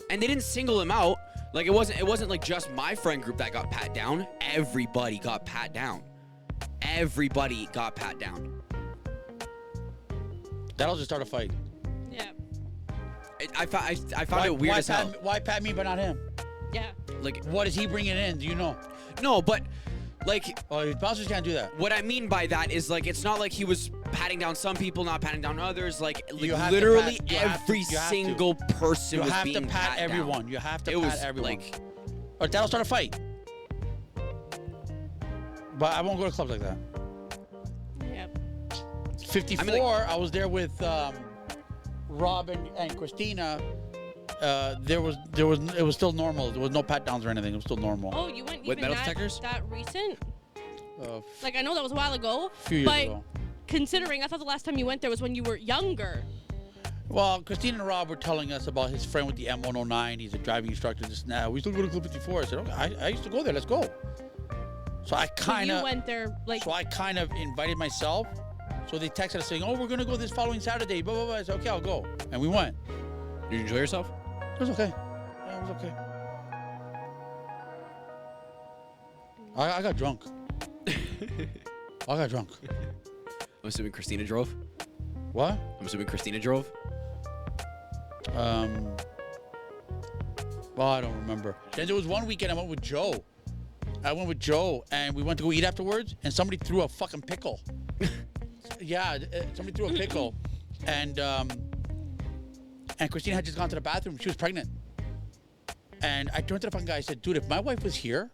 and they didn't single him out. Like it wasn't like just my friend group that got pat down. Everybody got pat down. Everybody got pat down. That'll just start a fight. yeah, I found it weird as hell. Why pat me but not him? yeah. Like What is he bringing in? Do you know? no, but like Oh, bouncers can't do that. what I mean by that is like it's not like he was patting down some people, not patting down others. Like You have to literally pat- you have to- every you have to. single person You was have being to pat down. everyone. You have to It pat was everyone. like Or that'll start a fight. But I won't go to clubs like that. Yeah. 54. I mean, like- I was there with Rob and Christina. It was still normal. There was no pat downs or anything. It was still normal. Oh, you went With even metal that, detectors? that recent? A Like I know that was a while ago, few years but ago. considering I thought the last time you went there was when you were younger. Well, Christina and Rob were telling us about his friend with the M109. He's a driving instructor. This now we still go to Club 54. I said, okay, I used to go there. Let's go. So I So kind you of went there like So I kind of invited myself. So they texted us saying, "Oh, we're gonna go this following Saturday." Blah blah blah. I said, "Okay, I'll go," and we went. did you enjoy yourself? It was okay. Yeah, it was okay. I got drunk. I got drunk. I'm assuming Christina drove. What? I'm assuming Christina drove. Well, I don't remember. Then there was one weekend I went with Joe. And we went to go eat afterwards, and somebody threw a fucking pickle. Yeah, somebody threw a pickle, and Christina had just gone to the bathroom. She was pregnant, and I turned to the fucking guy. I said, "Dude, if my wife was here,"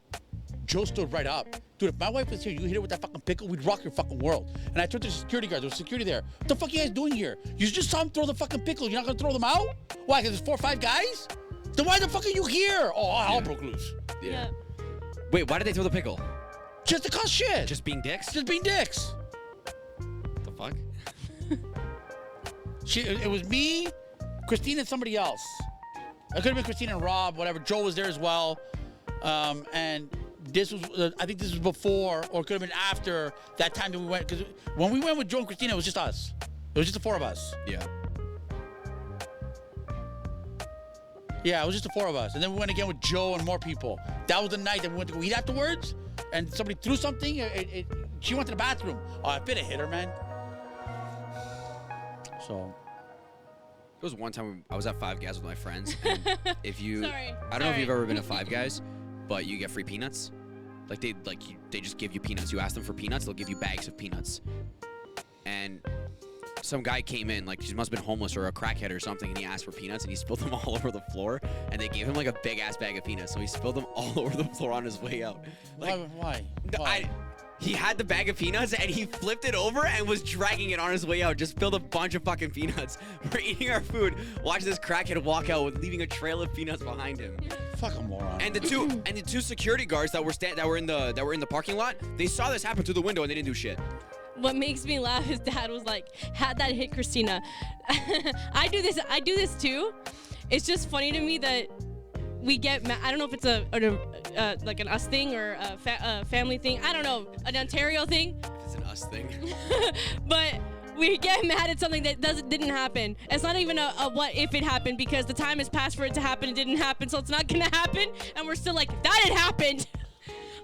Joe stood right up. "Dude, if my wife was here, you hit her with that fucking pickle, we'd rock your fucking world." And I turned to the security guard. There was security there. What the fuck are you guys doing here? You just saw him throw the fucking pickle. You're not gonna throw them out? Why? Because there's 4 or 5 guys? Then why the fuck are you here? Oh, hell broke loose. yeah. Wait, why did they throw the pickle? Just to cause shit. Just being dicks? Just being dicks. What the fuck? It was me, Christina, and somebody else. It could have been Christina and Rob, whatever. Joe was there as well. And this was, I think this was before, or it could have been after that time that we went. Because when we went with Joe and Christina, it was just us. It was just the 4 of us. Yeah. Yeah, it was just the 4 of us. And then we went again with Joe and more people. That was the night that we went to go eat afterwards. And somebody threw something. She went to the bathroom. Oh, I fit a hit her, man. So. There was one time I was at Five Guys with my friends, and if you, Sorry. I don't know if Sorry. you've ever been to Five Guys, but you get free peanuts. Like they just give you peanuts. You ask them for peanuts, they'll give you bags of peanuts. And some guy came in, like he must have been homeless or a crackhead or something, and he asked for peanuts, and he spilled them all over the floor. And they gave him like a big ass bag of peanuts, so he spilled them all over the floor on his way out. Like, Why? no, he had the bag of peanuts and he flipped it over and was dragging it on his way out. Just spilled a bunch of fucking peanuts. We're eating our food, watch this crackhead walk out with leaving a trail of peanuts behind him. Fuck a moron. And the two security guards that were in the parking lot, they saw this happen through the window and they didn't do shit. What makes me laugh, his dad was like, had that hit Christina. I do this too. It's just funny to me that we get mad. I don't know if it's like an us thing or a family thing. I don't know, an Ontario thing. It's an us thing. But we get mad at something that didn't happen. It's not even a what if it happened, because the time has passed for it to happen. It didn't happen, so it's not gonna happen. And we're still like, that had happened.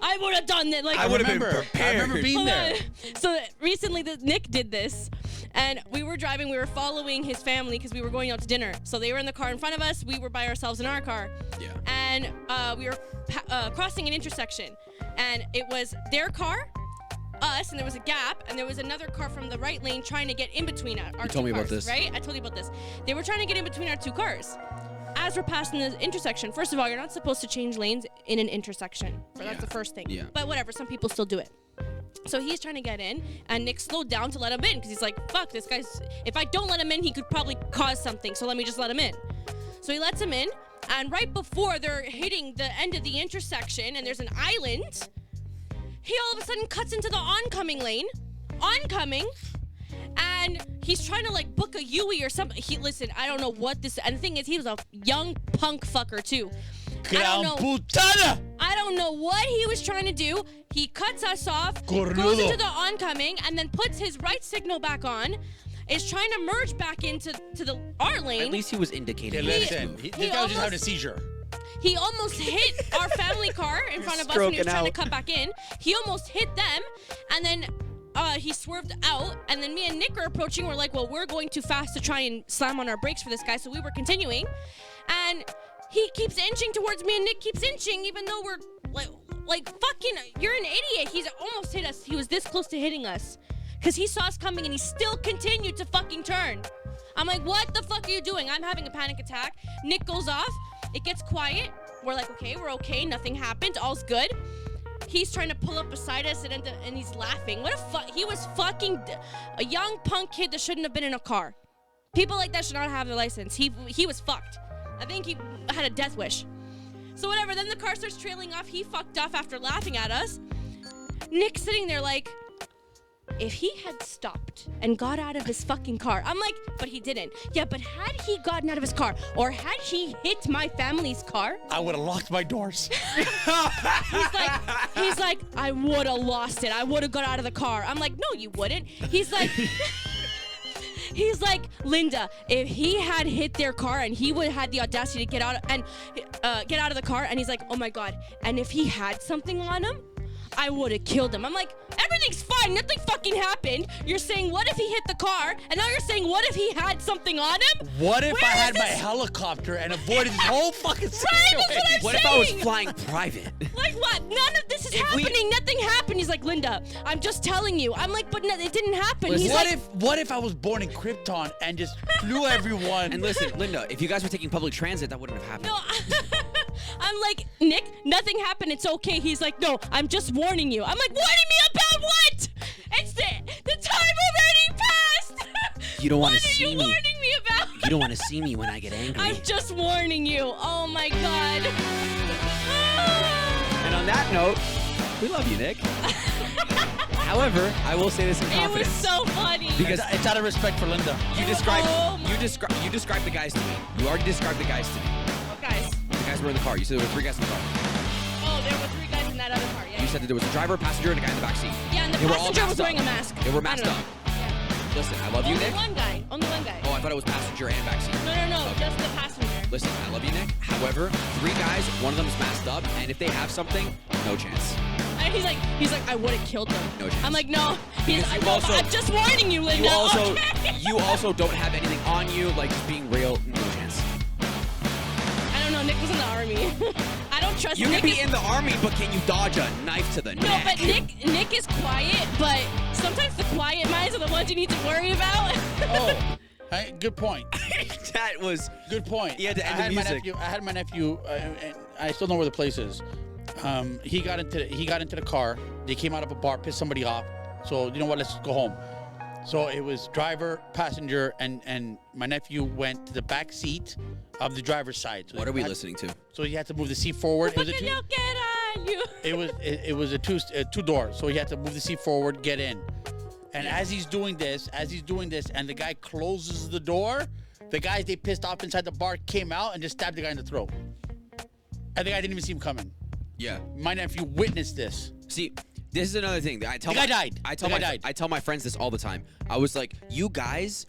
I would have done it. Like, I would have been I prepared. remember being there. So recently, Nick did this, and we were driving. We were following his family because we were going out to dinner. So they were in the car in front of us. We were by ourselves in our car. Yeah. And we were crossing an intersection, and it was their car, us, and there was a gap, and there was another car from the right lane trying to get in between our two told me cars, about this. right? I told you about this. They were trying to get in between our two cars. As we're passing the intersection, first of all, you're not supposed to change lanes in an intersection. That's the first thing. Yeah. But whatever, some people still do it. So he's trying to get in, and Nick slowed down to let him in because he's like, fuck, this guy's, if I don't let him in, he could probably cause something, so let me just let him in. So he lets him in, and right before they're hitting the end of the intersection and there's an island, he all of a sudden cuts into the oncoming lane, and he's trying to like book a Yui or something. Listen, I don't know what this, and the thing is, he was a young punk fucker too. I don't know what he was trying to do. He cuts us off, goes into the oncoming, and then puts his right signal back on. Is trying to merge back into our lane. At least he was indicating. This guy was just having a seizure. He almost hit our family car in front of us when he was trying to cut back in. He almost hit them, and then he swerved out. And then me and Nick are approaching. We're like, well, we're going too fast to try and slam on our brakes for this guy, so we were continuing. And he keeps inching towards me, and Nick keeps inching, even though we're like fucking, you're an idiot. He's almost hit us. He was this close to hitting us. Because he saw us coming and he still continued to fucking turn. I'm like, what the fuck are you doing? I'm having a panic attack. Nick goes off. It gets quiet. We're like, okay, we're okay. Nothing happened. All's good. He's trying to pull up beside us and he's laughing. What a fuck. He was fucking a young punk kid that shouldn't have been in a car. People like that should not have their license. He was fucked. I think he had a death wish. So whatever. Then the car starts trailing off. He fucked off after laughing at us. Nick's sitting there like, if he had stopped and got out of his fucking car, I'm like, but he didn't. Yeah, but had he gotten out of his car, or had he hit my family's car, I would have locked my doors. he's like, I would have lost it. I would have got out of the car. I'm like, no, you wouldn't. He's like, Linda, if he had hit their car and he would have had the audacity to get out of the car, and he's like, oh my God, and if he had something on him, I would have killed him. I'm like, everything's fine. Nothing fucking happened. You're saying, what if he hit the car? And now you're saying, what if he had something on him? What if I had my helicopter and avoided this whole fucking situation? Right, that's What I'm if I was saying. flying private? Like what? None of this is happening. Nothing happened. He's like, Linda, I'm just telling you. I'm like, but no, it didn't happen. Listen, He's what if I was born in Krypton and just flew everyone? And listen, Linda, if you guys were taking public transit, that wouldn't have happened. No, I'm like, Nick, nothing happened. It's okay. He's like, no, I'm just warning you. I'm like, warning me about what? It's the time already passed. You don't want to What are see you me. warning me about? You don't want to see me when I get angry. I'm just warning you. Oh my God. And on that note, we love you, Nick. However, I will say this in It was confidence. so funny. Because it's out of respect for Linda. you described the guys to me. You already described the guys to me. What guys? The guys were in the car. You said there were 3 guys in the car. Oh, there were 3 guys in that other car. Yeah. You said that there was a driver, a passenger, and a guy in the back seat. Yeah, and the They were all passenger masked was wearing up. a mask. They were I masked don't up. know. Yeah. Listen, I love you, Nick. Only one guy. Oh, I thought it was passenger and back seat. No, Okay. just the passenger. Listen, I love you, Nick. However, 3 guys, one of them is masked up, and if they have something, no chance. And he's like, I would have killed them. No chance. I'm like, no. He's Because like, you no, also- I'm just warning you, Linda. Okay. You also don't have anything on you, like just being real, no chance. I don't know. Nick was in the army. I don't trust. You Nick can be is, in the army, but can you dodge a knife to the No, neck? but Nick is quiet. But sometimes the quiet minds are the ones you need to worry about. Oh, hey, good point. That was Good point. He had to end the music. I had my nephew, and I still know where the place is. He got into the car. They came out of a bar, pissed somebody off. So you know what? Let's just go home. So it was driver, passenger, and my nephew went to the back seat of the driver's side. So What are we listening to? So he had to move the seat forward. It was a Fucking two, look at you. it was a two door. So he had to move the seat forward, get in. And as he's doing this, and the guy closes the door, the guys they pissed off inside the bar came out and just stabbed the guy in the throat. And the guy didn't even see him coming. Yeah. My nephew witnessed this. See, this is another thing. I tell The guy died. I tell The my guy died. I tell my friends this all the time. I was like, you guys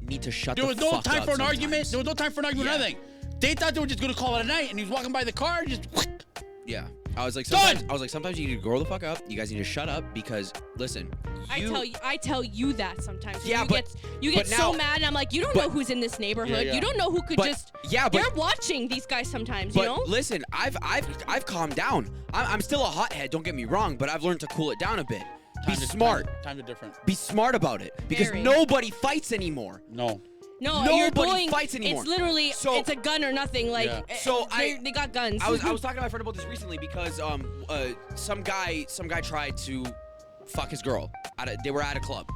need to shut There the was no fuck time up for an sometimes. argument. There was no time for an argument or Yeah. nothing. They thought they were just gonna call it a night, and he was walking by the car and just. Yeah. I was like, Done. sometimes you need to grow the fuck up. You guys need to shut up because listen, I tell you that sometimes. Yeah, you get but so now- mad. And I'm like, you don't but- know who's in this neighborhood. Yeah, yeah. You don't know who could But- just. yeah, but- they're watching these guys sometimes. But You know. listen, I've calmed down. I'm still a hothead. Don't get me wrong, but I've learned to cool it down a bit. Be smart. Times are different. Be smart about it because Very. nobody fights anymore. No. No, Nobody you're going, fights anymore. It's literally, So- it's a gun or nothing. Like, Yeah. So they got guns. I was talking to my friend about this recently because some guy tried to fuck his girl. They were at a club,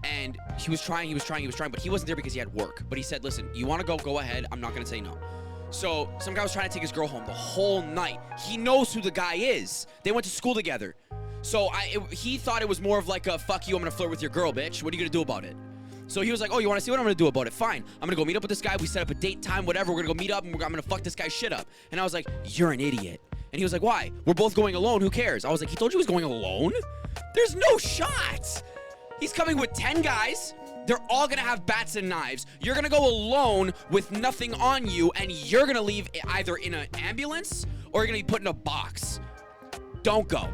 and he was trying, but he wasn't there because he had work. But he said, "Listen, you want to go ahead. I'm not gonna say no." So some guy was trying to take his girl home the whole night. He knows who the guy is. They went to school together. So he thought it was more of like a fuck you. I'm gonna flirt with your girl, bitch. What are you gonna do about it? So he was like, oh, you want to see what I'm going to do about it? Fine. I'm going to go meet up with this guy. We set up a date time, whatever. We're going to go meet up, and I'm going to fuck this guy's shit up. And I was like, you're an idiot. And he was like, why? We're both going alone. Who cares? I was like, he told you he was going alone? There's no shot. He's coming with 10 guys. They're all going to have bats and knives. You're going to go alone with nothing on you, and you're going to leave either in an ambulance or you're going to be put in a box. Don't go.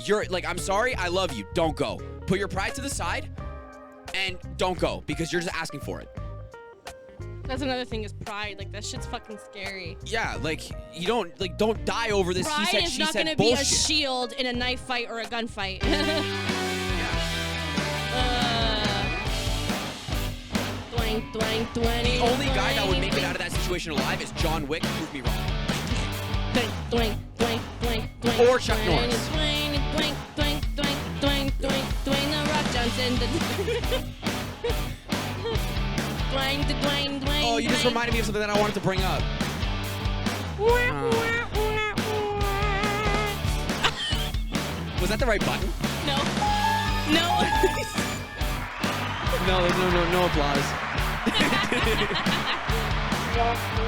You're like, I'm sorry. I love you. Don't go. Put your pride to the side. And don't go because you're just asking for it. That's another thing is pride. Like, that shit's fucking scary. Yeah, like you don't die over this. Pride He said, is she not said gonna bullshit. be a shield in a knife fight or a gunfight. Twang, twang, twang. The only guy that would make it out of that situation alive is John Wick. Prove me wrong. Twang, twang, twang, twang, twang. Or Chuck Twang, Norris. twang, twang, twang, twang, twang, twang, twang, the Rock Johnson. Twang, twang, twang. Oh, you just twang. reminded me of something that I wanted to bring up. Was that the right button? No. No. No applause.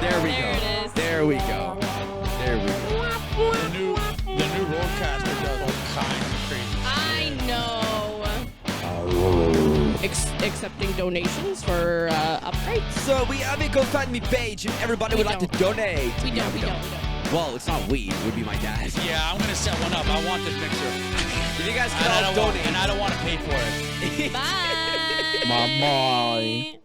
There we There go. it is. There we go. There we go. The new roadcaster does all kinds of crazy shit. I know. Accepting donations for upgrades. So we have a GoFundMe page if everybody would like to donate. We don't. Well, it's not we. It would be my dad. Yeah, I'm gonna set one up. I want this mixer. If you guys And could I all don't want, donate. and I don't want to pay for it. Bye. Bye-bye.